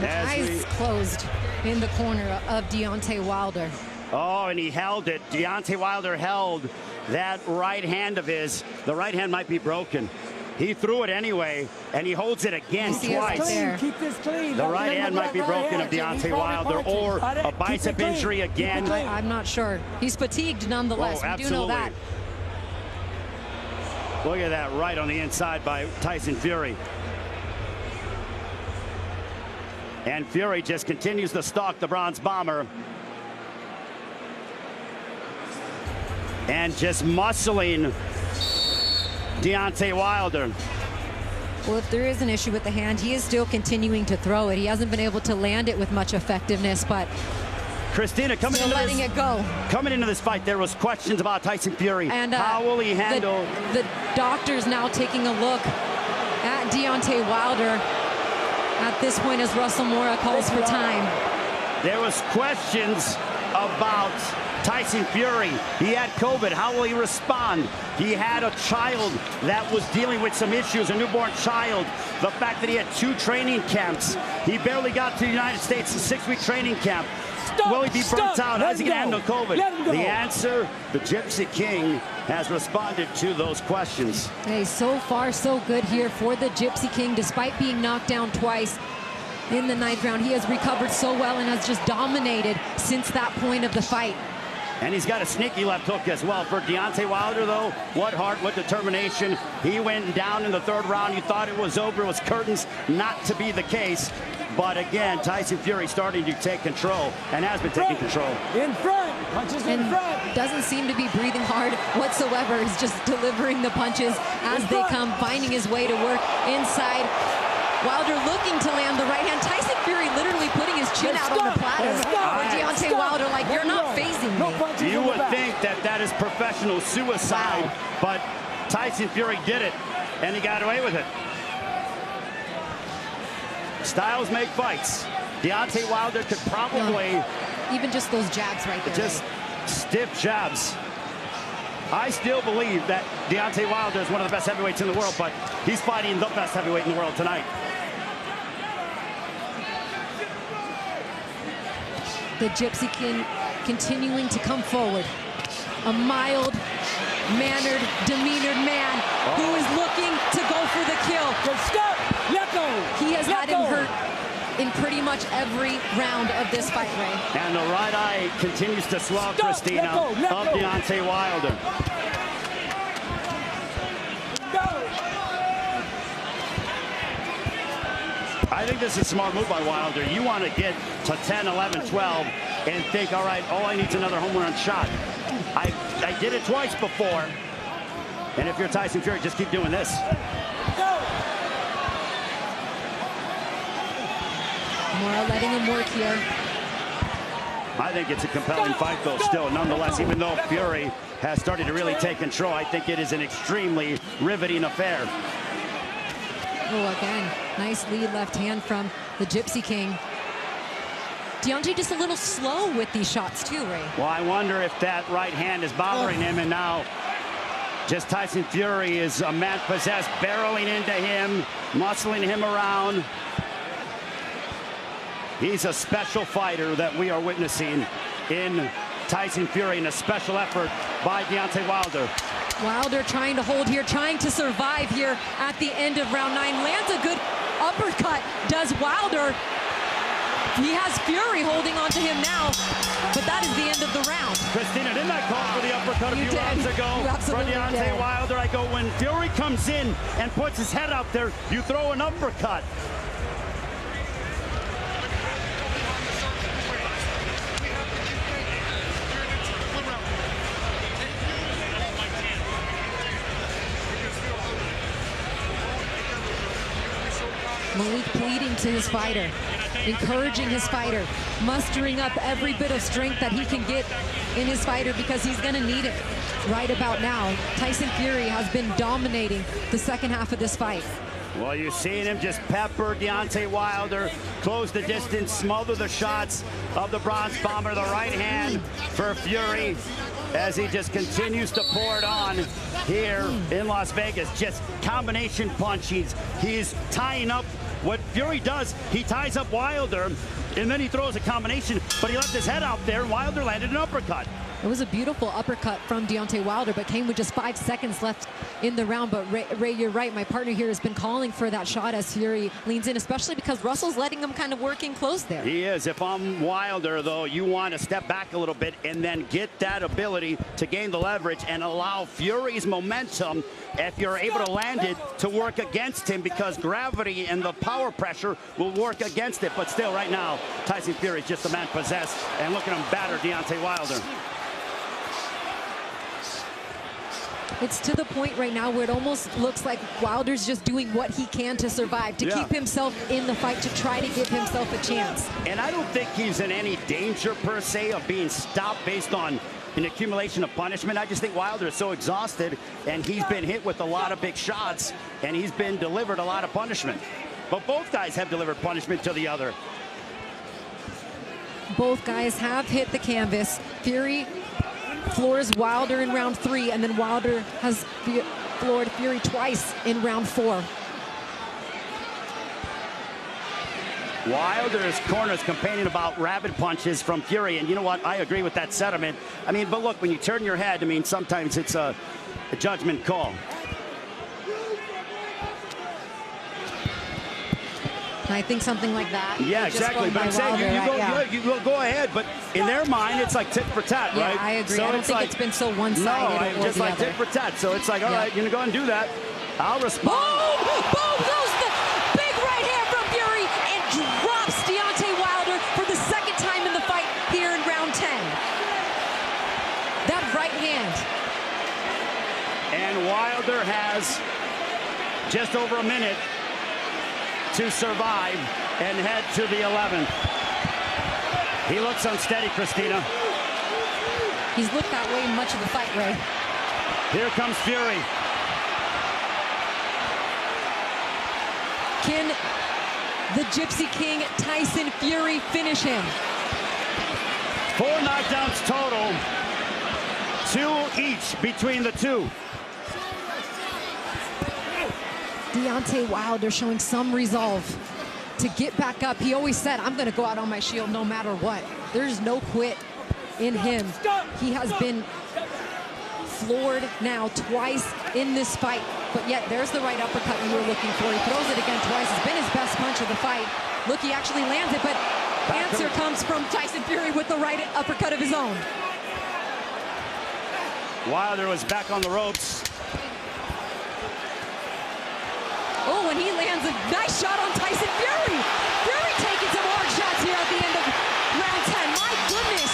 Eyes closed in the corner of Deontay Wilder. Oh, and he held it. Deontay Wilder held that right hand of his. The right hand might be broken. He threw it anyway, and he holds it again twice. Keep this clean. The right hand might be broken of Deontay Wilder, or a bicep injury again. I'm not sure. He's fatigued nonetheless. Oh, we do know that. Look at that right on the inside by Tyson Fьюri. And Fьюri just continues to stalk the Bronze Bomber. And just muscling Deontay Wilder. Well, if there is an issue with the hand, he is still continuing to throw it. He hasn't been able to land it with much effectiveness, but Christina, coming into this fight, there was questions about Tyson Fьюri. And how will he handle? The doctor's now taking a look at Deontay Wilder at this point as Russell Moore calls for time. There was questions about Tyson Fьюri. He had COVID. How will he respond? He had a child that was dealing with some issues, a newborn child. The fact that he had 2 training camps. He barely got to the United States, a 6-week training camp. Will he be burnt out? How's he going to handle COVID? The answer, the Gypsy King has responded to those questions. Hey, so far so good here for the Gypsy King, despite being knocked down twice in the 9th round. He has recovered so well and has just dominated since that point of the fight. And he's got a sneaky left hook as well. For Deontay Wilder, though, what heart, what determination. He went down in the 3rd round. You thought it was over. It was curtains. Not to be the case. But again, Tyson Fьюri starting to take control and has been taking control. In front. Punches in front. Doesn't seem to be breathing hard whatsoever. He's just delivering the punches as they come, finding his way to work inside. Wilder looking to land the right hand. Tyson Fьюri literally putting his chin out on the platter for Deontay Wilder, like, you're not phasing me. You would think that that is professional suicide, but Tyson Fьюri did it, and he got away with it. styles make fights. Deontay Wilder could probably... Even just those jabs right there. Just stiff jabs. I still believe that Deontay Wilder is one of the best heavyweights in the world, but he's fighting the best heavyweight in the world tonight. The Gypsy King continuing to come forward. A mild-mannered, demeanored man who is looking to go for the kill. Stop! Let go! He has had him hurt in pretty much every round of this fight, Ray. And the right eye continues to swell, Christina, of Deontay Wilder. I think this is a smart move by Wilder. You want to get to 10, 11, 12 and think, all right, all I need is another home run shot. I did it twice before. And if you're Tyson Fury, just keep doing this. Mora letting him work here. I think it's a compelling fight, though, still. Nonetheless, even though Fury has started to really take control, I think it is an extremely riveting affair. Oh, again, nice lead left hand from the Gypsy King. Deontay just a little slow with these shots, too, Ray. Well, I wonder if that right hand is bothering him, and now just Tyson Fury is a man possessed, barreling into him, muscling him around. He's a special fighter that we are witnessing in Tyson Fury, in a special effort by Deontay Wilder. Wilder trying to hold here, trying to survive here at the end of round 9. Lands a good uppercut, does Wilder. He has Fury holding on to him now, but that is the end of the round. Christina, didn't I call for the uppercut a few rounds ago for Deontay Wilder? I go, when Fury comes in and puts his head out there, you throw an uppercut. Malik pleading to his fighter, encouraging his fighter, mustering up every bit of strength that he can get in his fighter, because he's going to need it right about now. Tyson Fury has been dominating the second half of this fight. Well, you're seeing him just pepper Deontay Wilder, close the distance, smother the shots of the Bronze Bomber. The right hand for Fury as he just continues to pour it on here in Las Vegas. Just combination punches. He's tying up. What Fury does, he ties up Wilder, and then he throws a combination, but he left his head out there, and Wilder landed an uppercut. It was a beautiful uppercut from Deontay Wilder, but came with just 5 seconds left in the round. But Ray, you're right. My partner here has been calling for that shot as Fury leans in, especially because Russell's letting him kind of work in close there. He is. If I'm Wilder, though, you want to step back a little bit and then get that ability to gain the leverage and allow Fury's momentum, if you're able to land it, to work against him, because gravity and the power pressure will work against it. But still, right now, Tyson Fury is just a man possessed, and look at him batter Deontay Wilder. It's to the point right now where it almost looks like Wilder's just doing what he can to survive, to keep himself in the fight, to try to give himself a chance. And I don't think he's in any danger, per se, of being stopped based on an accumulation of punishment. I just think Wilder is so exhausted, and he's been hit with a lot of big shots, and he's been delivered a lot of punishment. But both guys have delivered punishment to the other. Both guys have hit the canvas. Fury floors Wilder in round 3, and then Wilder has floored Fury twice in round 4. Wilder's corner is complaining about rapid punches from Fury, and you know what? I agree with that sentiment. I mean, but look, when you turn your head, I mean, sometimes it's a judgment call. I think something like that. Yeah, exactly. But I'm saying you go ahead, but in their mind, it's like tit for tat, right? Yeah, I agree. So I don't think it's been so one-sided. No, just like tit for tat. So it's like, all right, you're going to go and do that. I'll respond. Boom! Boom! Goes the big right hand from Fury and drops Deontay Wilder for the second time in the fight here in round 10. That right hand. And Wilder has just over a minute to survive and head to the 11th. He looks unsteady, Christina. He's looked that way much of the fight, Ray. Here comes Fury. the Gypsy King, Tyson Fury, finish him. 4 knockdowns total, 2 each between the two. Deontay Wilder showing some resolve to get back up. He always said, I'm going to go out on my shield no matter what. There's no quit in him. He has been floored now twice in this fight, but yet there's the right uppercut we were looking for. He throws it again twice. It's been his best punch of the fight. Look, he actually lands it, but answer comes from Tyson Fury with the right uppercut of his own. Wilder was back on the ropes. Oh, and he lands a nice shot on Tyson Fury. Fury taking some hard shots here at the end of round 10. My goodness.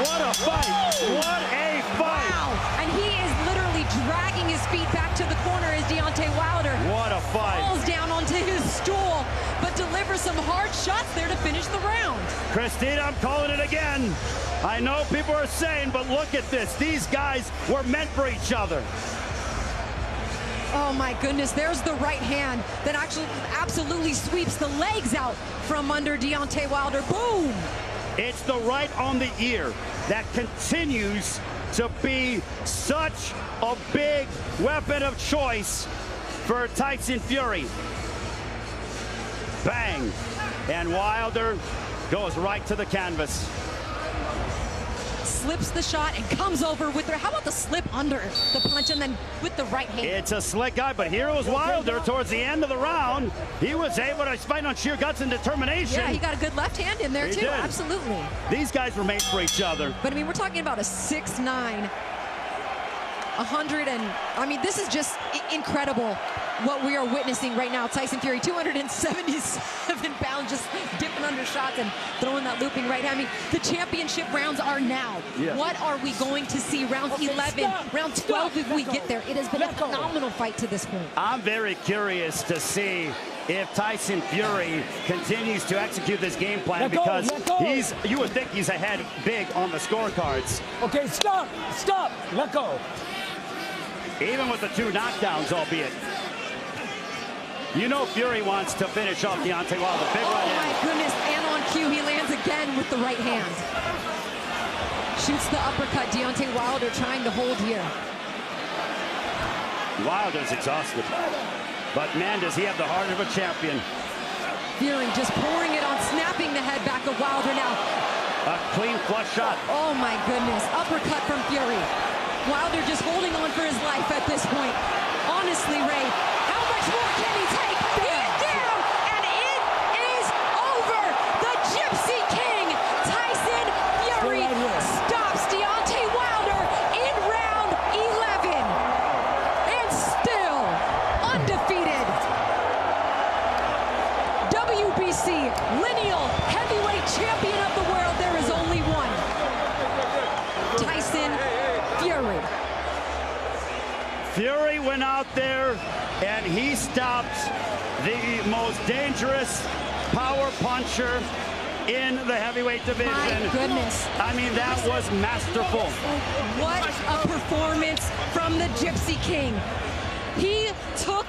What a fight. What a fight. Wow. And he is literally dragging his feet back to the corner as Deontay Wilder What a fight. falls down onto his stool, but delivers some hard shots there to finish the round. Christina, I'm calling it again. I know people are saying, but look at this. These guys were meant for each other. Oh my goodness, there's the right hand that actually absolutely sweeps the legs out from under Deontay Wilder. Boom! It's the right on the ear that continues to be such a big weapon of choice for Tyson Fury. Bang! And Wilder goes right to the canvas. Slips the shot and comes over with how about the slip under the punch and then with the right hand. It's a slick guy, but here was Wilder towards the end of the round. He was able to fight on sheer guts and determination. Yeah, he got a good left hand in there He too, did. Absolutely. These guys were made for each other. But I mean, we're talking about a 6'9", 100 and, I mean, this is just incredible what we are witnessing right now. Tyson Fury, 277 pounds, just dipping under shots and throwing that looping right hand. I mean, the championship rounds are now. Yeah. What are we going to see? Round 11, round 12 if we get there. It has been a phenomenal fight to this point. I'm very curious to see if Tyson Fury continues to execute this game plan because you would think he's ahead big on the scorecards. Okay, stop, let go. Even with the 2 knockdowns, albeit. You know Fury wants to finish off Deontay Wilder. Big right hand. Oh my goodness, and on cue, he lands again with the right hand. Shoots the uppercut. Deontay Wilder trying to hold here. Wilder's exhausted. But man, does he have the heart of a champion. Fury just pouring it on, snapping the head back of Wilder now. A clean flush shot. Oh my goodness, uppercut from Fury. Wilder just holding on for his life at this point. Honestly, Ray, how much more can he take? He's down, and it is over. The Gypsy King, Tyson Fury, stops Deontay Wilder in round 11. And still undefeated. WBC lineal heavyweight champion of the world. There is only one. Tyson Fury. Fury went out there and he stopped the most dangerous power puncher in the heavyweight division. My goodness. I mean, that was masterful. What a performance from the Gypsy King. He took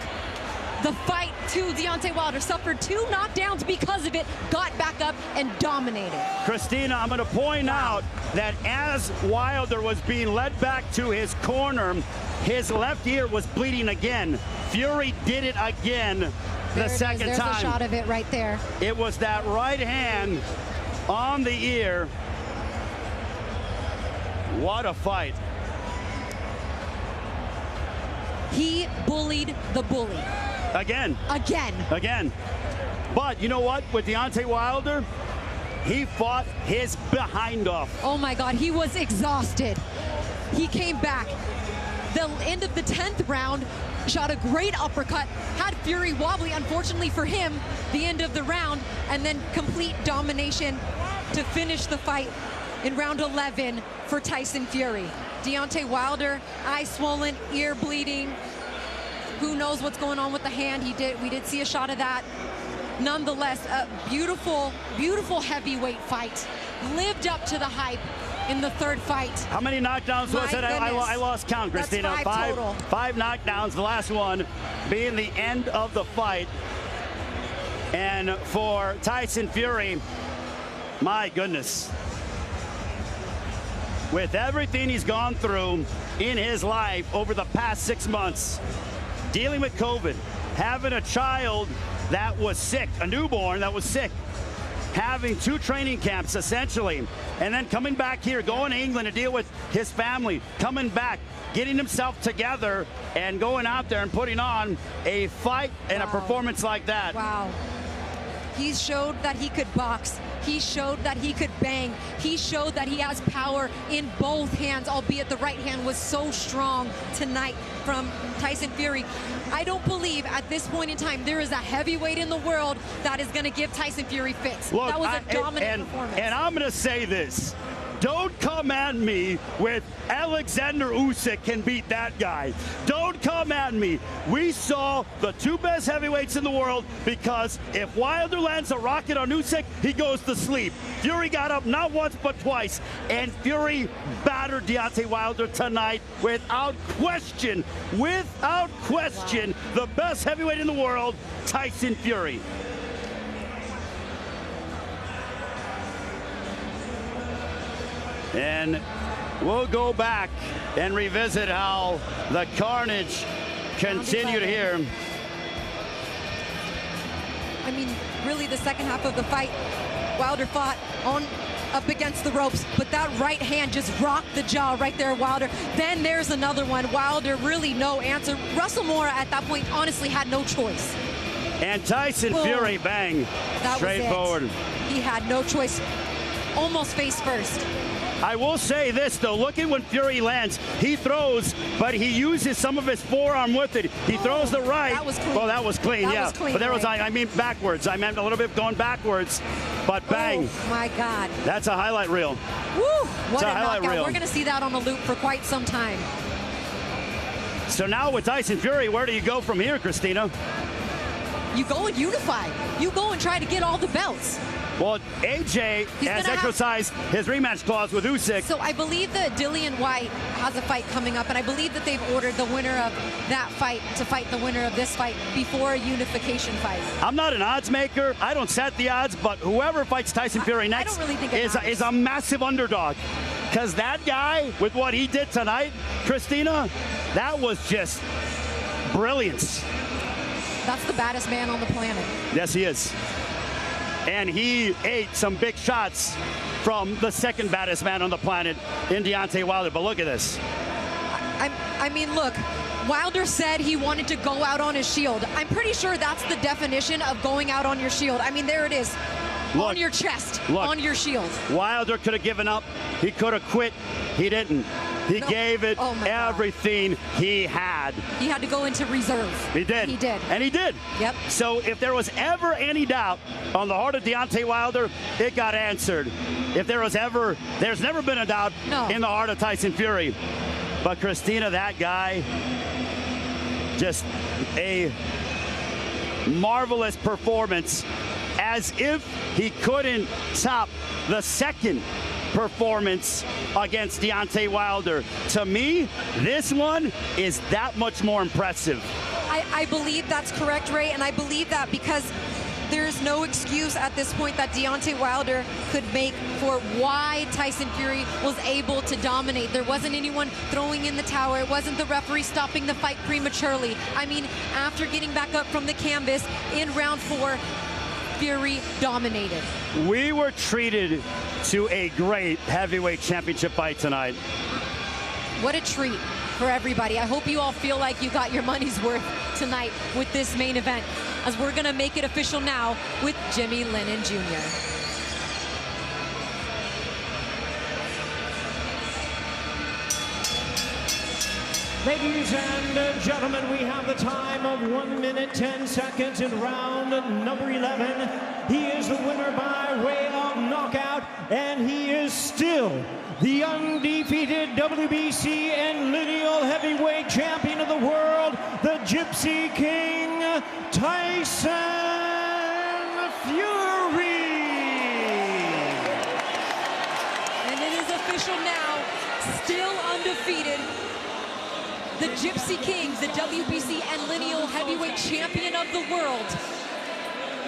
the fight to Deontay Wilder, suffered 2 knockdowns because of it, got back up and dominated. Christina, I'm going to point out that as Wilder was being led back to his corner, his left ear was bleeding again. Fury did it again the second time. There's a shot of it right there. It was that right hand on the ear. What a fight. He bullied the bully. Again. Again. But you know what? With Deontay Wilder, he fought his behind off. Oh my God, he was exhausted. He came back. The end of the 10th round, shot a great uppercut, had Fury wobbly, unfortunately for him, the end of the round, and then complete domination to finish the fight in round 11 for Tyson Fury. Deontay Wilder, eye swollen, ear bleeding. Who knows what's going on with the hand? We did see a shot of that. Nonetheless, a beautiful, beautiful heavyweight fight. Lived up to the hype in the 3rd fight. How many knockdowns was it? I lost count, Christina. That's 5 total. 5 knockdowns, the last one being the end of the fight. And for Tyson Fury, my goodness, with everything he's gone through in his life over the past 6 months, dealing with COVID, having a child that was sick, a newborn that was sick, having 2 training camps essentially, and then coming back here, going to England to deal with his family, coming back, getting himself together and going out there and putting on a fight and a performance like that. Wow. He showed that he could box. He showed that he could bang. He showed that he has power in both hands, albeit the right hand was so strong tonight from Tyson Fury. I don't believe at this point in time there is a heavyweight in the world that is going to give Tyson Fury fits. Look, that was a dominant performance. And I'm going to say this. Don't come at me with Alexander Usyk can beat that guy. Don't come at me. We saw the 2 best heavyweights in the world, because if Wilder lands a rocket on Usyk, he goes to sleep. Fury got up not once but twice, and Fury battered Deontay Wilder tonight without question. Without question, the best heavyweight in the world, Tyson Fury. And we'll go back and revisit how the carnage continued here. I mean, really the second half of the fight, Wilder fought on up against the ropes, but that right hand just rocked the jaw right there, Wilder. Then there's another one. Wilder, really no answer. Russell Moore at that point honestly had no choice. And Tyson Fury, bang, that straightforward. Was it. He had no choice, almost face first. I will say this, though, look at when Fury lands. He throws, but he uses some of his forearm with it. He throws the right. That was clean. Well, that was clean, that yeah. Was clean, but there right? was, I mean, backwards. I meant a little bit going backwards, but bang. Oh, my God. That's a highlight reel. Woo! What a highlight knockout. reel. We're going to see that on the loop for quite some time. So now with Tyson Fury, where do you go from here, Christina? You go and unify. You go and try to get all the belts. Well, AJ has exercised his rematch clause with Usyk. So I believe that Dillian White has a fight coming up, and I believe that they've ordered the winner of that fight to fight the winner of this fight before a unification fight. I'm not an odds maker. I don't set the odds, but whoever fights Tyson Fury next really think is a massive underdog. Because that guy, with what he did tonight, Christina, that was just brilliance. That's the baddest man on the planet. Yes, he is. And he ate some big shots from the second baddest man on the planet in Deontay Wilder. But look at this. I mean, look, Wilder said he wanted to go out on his shield. I'm pretty sure that's the definition of going out on your shield. I mean, there it is. Look, on your chest, on your shield. Wilder could have given up. He could have quit. He didn't. He gave it everything he had. He had to go into reserve. He did. He did. And he did. Yep. So if there was ever any doubt on the heart of Deontay Wilder, it got answered. If there was ever, there's never been a doubt in the heart of Tyson Fury. But Christina, that guy, just a marvelous performance, as if he couldn't top the second performance against Deontay Wilder. To me, this one is that much more impressive. I believe that's correct, Ray, and I believe that because there's no excuse at this point that Deontay Wilder could make for why Tyson Fury was able to dominate. There wasn't anyone throwing in the towel. It wasn't the referee stopping the fight prematurely. I mean, after getting back up from the canvas in round 4, Fury dominated. We were treated to a great heavyweight championship fight tonight. What a treat for everybody. I hope you all feel like you got your money's worth tonight with this main event, as we're going to make it official now with Jimmy Lennon Jr. Ladies and gentlemen, we have the time of 1 minute 10 seconds in round number 11. He is the winner by way of knockout, and he is still the undefeated WBC and lineal heavyweight champion of the world, the Gypsy King, Tyson Fury. And it is official now, still undefeated. The Gypsy King, the WBC and lineal heavyweight champion of the world,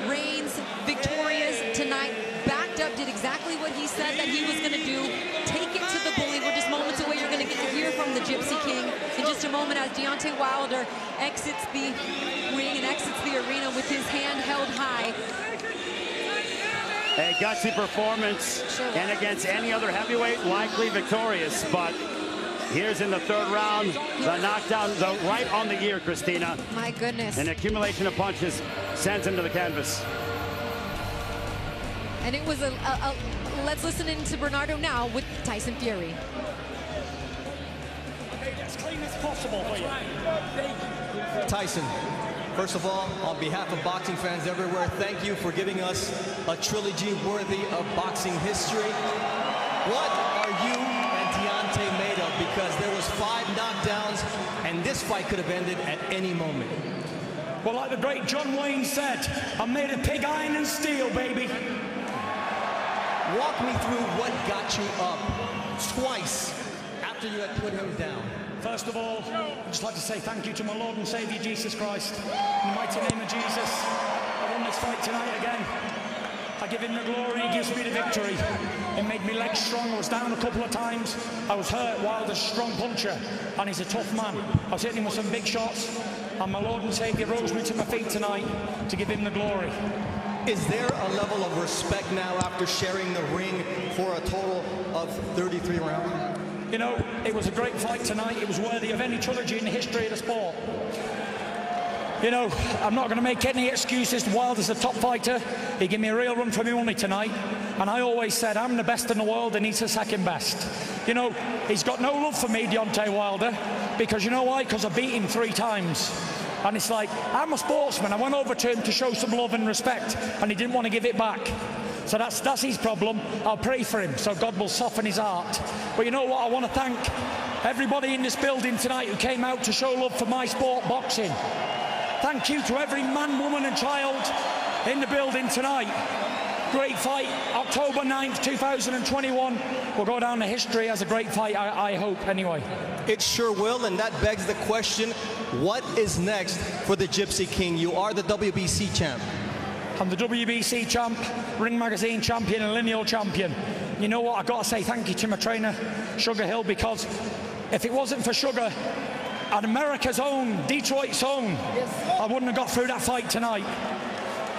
reigns victorious tonight, backed up, did exactly what he said that he was going to do. Take it to the bully. We're just moments away. You're going to get to hear from the Gypsy King in just a moment as Deontay Wilder exits the ring and exits the arena with his hand held high. A gutsy performance, and against any other heavyweight, likely victorious. But here's in the third round, the knockdown, right on the ear, Christina. My goodness. An accumulation of punches sends him to the canvas. And it was let's listen in to Bernardo now with Tyson Fury. As clean as possible for you. Tyson, first of all, on behalf of boxing fans everywhere, thank you for giving us a trilogy worthy of boxing history. What are you and Deontay made of? Because there was 5 knockdowns, and this fight could have ended at any moment. Well, like the great John Wayne said, I'm made of pig iron and steel, baby. Walk me through what got you up twice after you had put him down. First of all, I'd just like to say thank you to my Lord and Savior, Jesus Christ. In the mighty name of Jesus, I won this fight tonight again. I give him the glory, he gives me the victory. It made me legs strong. I was down a couple of times. I was hurt. Wilder's a strong puncher, and he's a tough man. I was hitting him with some big shots, and my Lord and Savior rose me to my feet tonight to give him the glory. Is there a level of respect now after sharing the ring for a total of 33 rounds? You know, it was a great fight tonight. It was worthy of any trilogy in the history of the sport. You know, I'm not going to make any excuses. Wilder's a top fighter. He gave me a real run for my money tonight. And I always said, I'm the best in the world and he's the second best. You know, he's got no love for me, Deontay Wilder, because you know why? Because I beat him 3 times. And it's like, I'm a sportsman. I went over to him to show some love and respect, and he didn't want to give it back. So that's his problem. I'll pray for him, so God will soften his heart. But you know what? I want to thank everybody in this building tonight who came out to show love for my sport, boxing. Thank you to every man, woman and child in the building tonight. Great fight. October 9th, 2021 will go down to history as a great fight, I hope, anyway. It sure will, and that begs the question, what is next for the Gypsy King? You are the WBC champ. I'm the WBC champ, Ring Magazine champion, and lineal champion. You know what? I've got to say thank you to my trainer, Sugar Hill, because if it wasn't for Sugar and America's own, Detroit's own, I wouldn't have got through that fight tonight.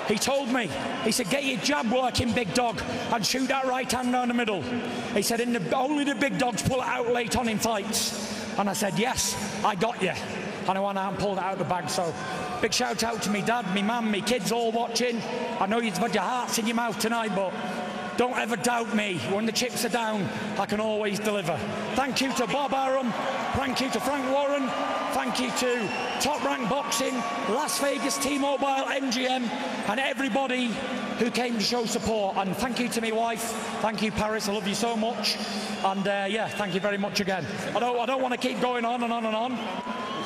He told me, he said, get your jab working, big dog, and shoot that right hand down the middle. He said, only the big dogs pull it out late on in fights. And I said, yes, I got you. And I went out and pulled it out of the bag. So big shout out to me dad, me mum, me kids all watching. I know you've got your hearts in your mouth tonight, but don't ever doubt me. When the chips are down, I can always deliver. Thank you to Bob Arum. Thank you to Frank Warren. Thank you to Top Rank Boxing, Las Vegas, T-Mobile, MGM, and everybody who came to show support. And thank you to my wife. Thank you, Paris. I love you so much. And yeah, thank you very much again. I don't want to keep going on and on and on,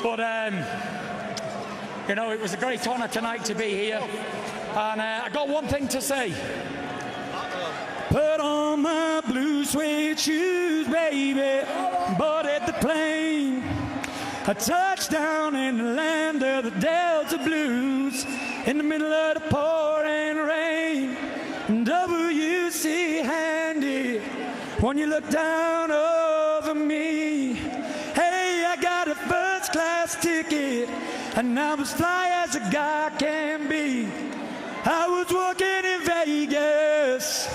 but you know, it was a great honor tonight to be here. And I got one thing to say. Put on my blue suede shoes, baby, boarded the plane. A touchdown in the land of the Delta Blues, in the middle of the pouring rain. WC handy when you look down over me. Hey, I got a first class ticket, and I'm as fly as a guy can be. I was walking in Vegas.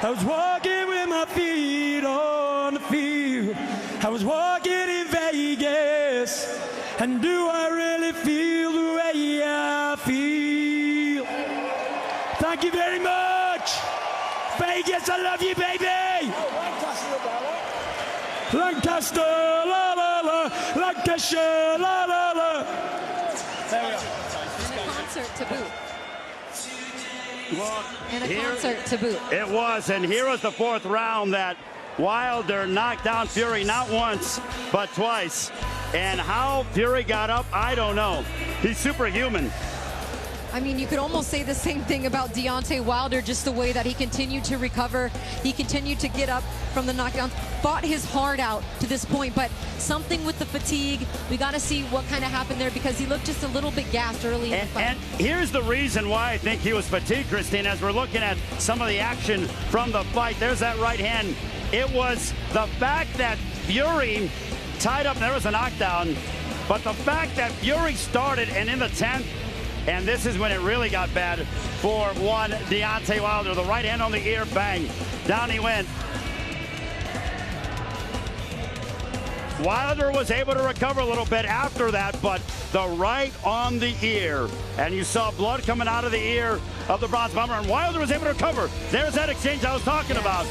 I was walking with my feet on the field. I was walking in Vegas, and do I really feel the way I feel? Thank you very much. Vegas, I love you, baby. Lancaster, la la la, Lancashire, la la la. There we go. And a concert to boot. Well, And a concert to boot. It was, and here was the 4th round that Wilder knocked down Fury not once, but twice. And how Fury got up, I don't know. He's superhuman. I mean, you could almost say the same thing about Deontay Wilder, just the way that he continued to recover. He continued to get up from the knockdown, fought his heart out to this point, but something with the fatigue. We got to see what kind of happened there, because he looked just a little bit gassed early in the fight. And here's the reason why I think he was fatigued, Christine, as we're looking at some of the action from the fight. There's that right hand. It was the fact that Fьюri tied up, there was a knockdown, but the fact that Fьюri started and in the 10th, and this is when it really got bad for one Deontay Wilder. The right hand on the ear, bang. Down he went. Wilder was able to recover a little bit after that, but the right on the ear. And you saw blood coming out of the ear of the Bronze Bomber, and Wilder was able to recover. There's that exchange I was talking about.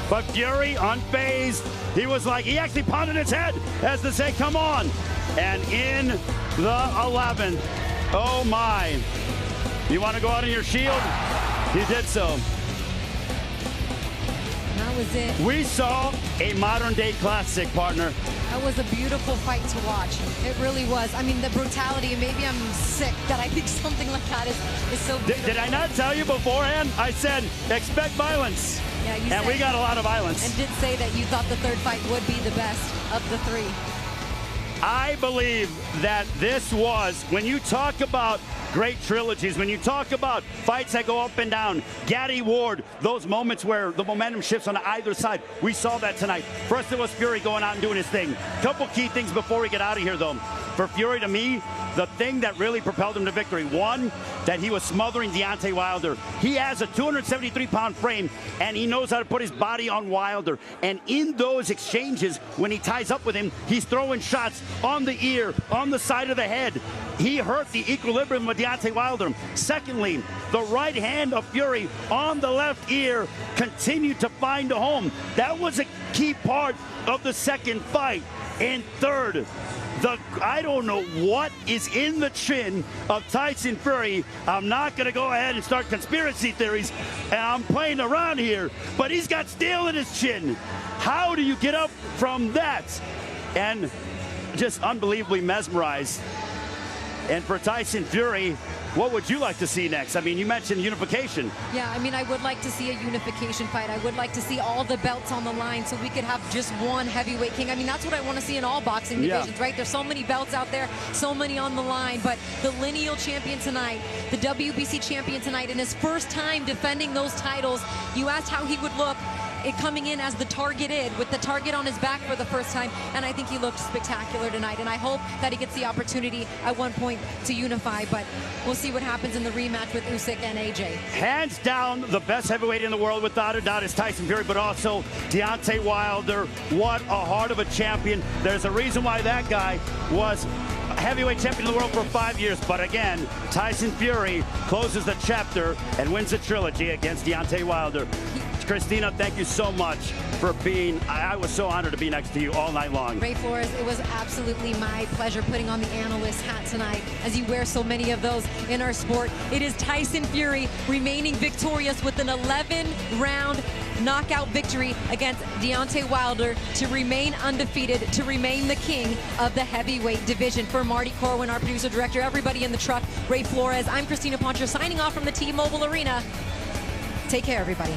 But Fьюri, unfazed, he was like, he actually pounded his head as to say, come on. And in the 11th, oh my. You want to go out on your shield? He did so. That was it. We saw a modern day classic, partner. That was a beautiful fight to watch. It really was. I mean, the brutality, and maybe I'm sick that I think something like that is so beautiful. Did I not tell you beforehand? I said, expect violence. Yeah, you and said, we got a lot of violence. And did say that you thought the third fight would be the best of the three. I believe that this was, when you talk about great trilogies, when you talk about fights that go up and down, Gaddy Ward, those moments where the momentum shifts on either side, we saw that tonight. First it was Fьюri going out and doing his thing. Couple key things before we get out of here, though. For Fьюri, to me, the thing that really propelled him to victory, one, that he was smothering Deontay Wilder. He has a 273-pound frame, and he knows how to put his body on Wilder. And in those exchanges, when he ties up with him, he's throwing shots on the ear, on the side of the head. He hurt the equilibrium with Deontay Wilder. Secondly, the right hand of Fьюri on the left ear continued to find a home. That was a key part of the second fight. And third, I don't know what is in the chin of Tyson Fury. I'm not going to go ahead and start conspiracy theories, and I'm playing around here, but he's got steel in his chin. How do you get up from that? And just unbelievably mesmerized. And for Tyson Fury, what would you like to see next? I mean, you mentioned unification. Yeah, I mean, I would like to see a unification fight. I would like to see all the belts on the line so we could have just one heavyweight king. I mean, that's what I want to see in all boxing divisions, right? There's so many belts out there, so many on the line, but the lineal champion tonight, the WBC champion tonight, in his first time defending those titles, you asked how he would look. It coming in as the targeted, with the target on his back for the first time, and I think he looked spectacular tonight, and I hope that he gets the opportunity at one point to unify, but we'll see what happens in the rematch with Usyk and AJ. Hands down, the best heavyweight in the world, without a doubt, is Tyson Fury, but also Deontay Wilder. What a heart of a champion. There's a reason why that guy was heavyweight champion of the world for 5 years, but again, Tyson Fury closes the chapter and wins the trilogy against Deontay Wilder. Christina, thank you so much for being, I was so honored to be next to you all night long. Ray Flores, it was absolutely my pleasure putting on the analyst hat tonight, as you wear so many of those in our sport. It is Tyson Fury remaining victorious with an 11-round knockout victory against Deontay Wilder to remain undefeated, to remain the king of the heavyweight division. For Marty Corwin, our producer director, everybody in the truck, Ray Flores, I'm Christina Poncher signing off from the T-Mobile Arena. Take care, everybody.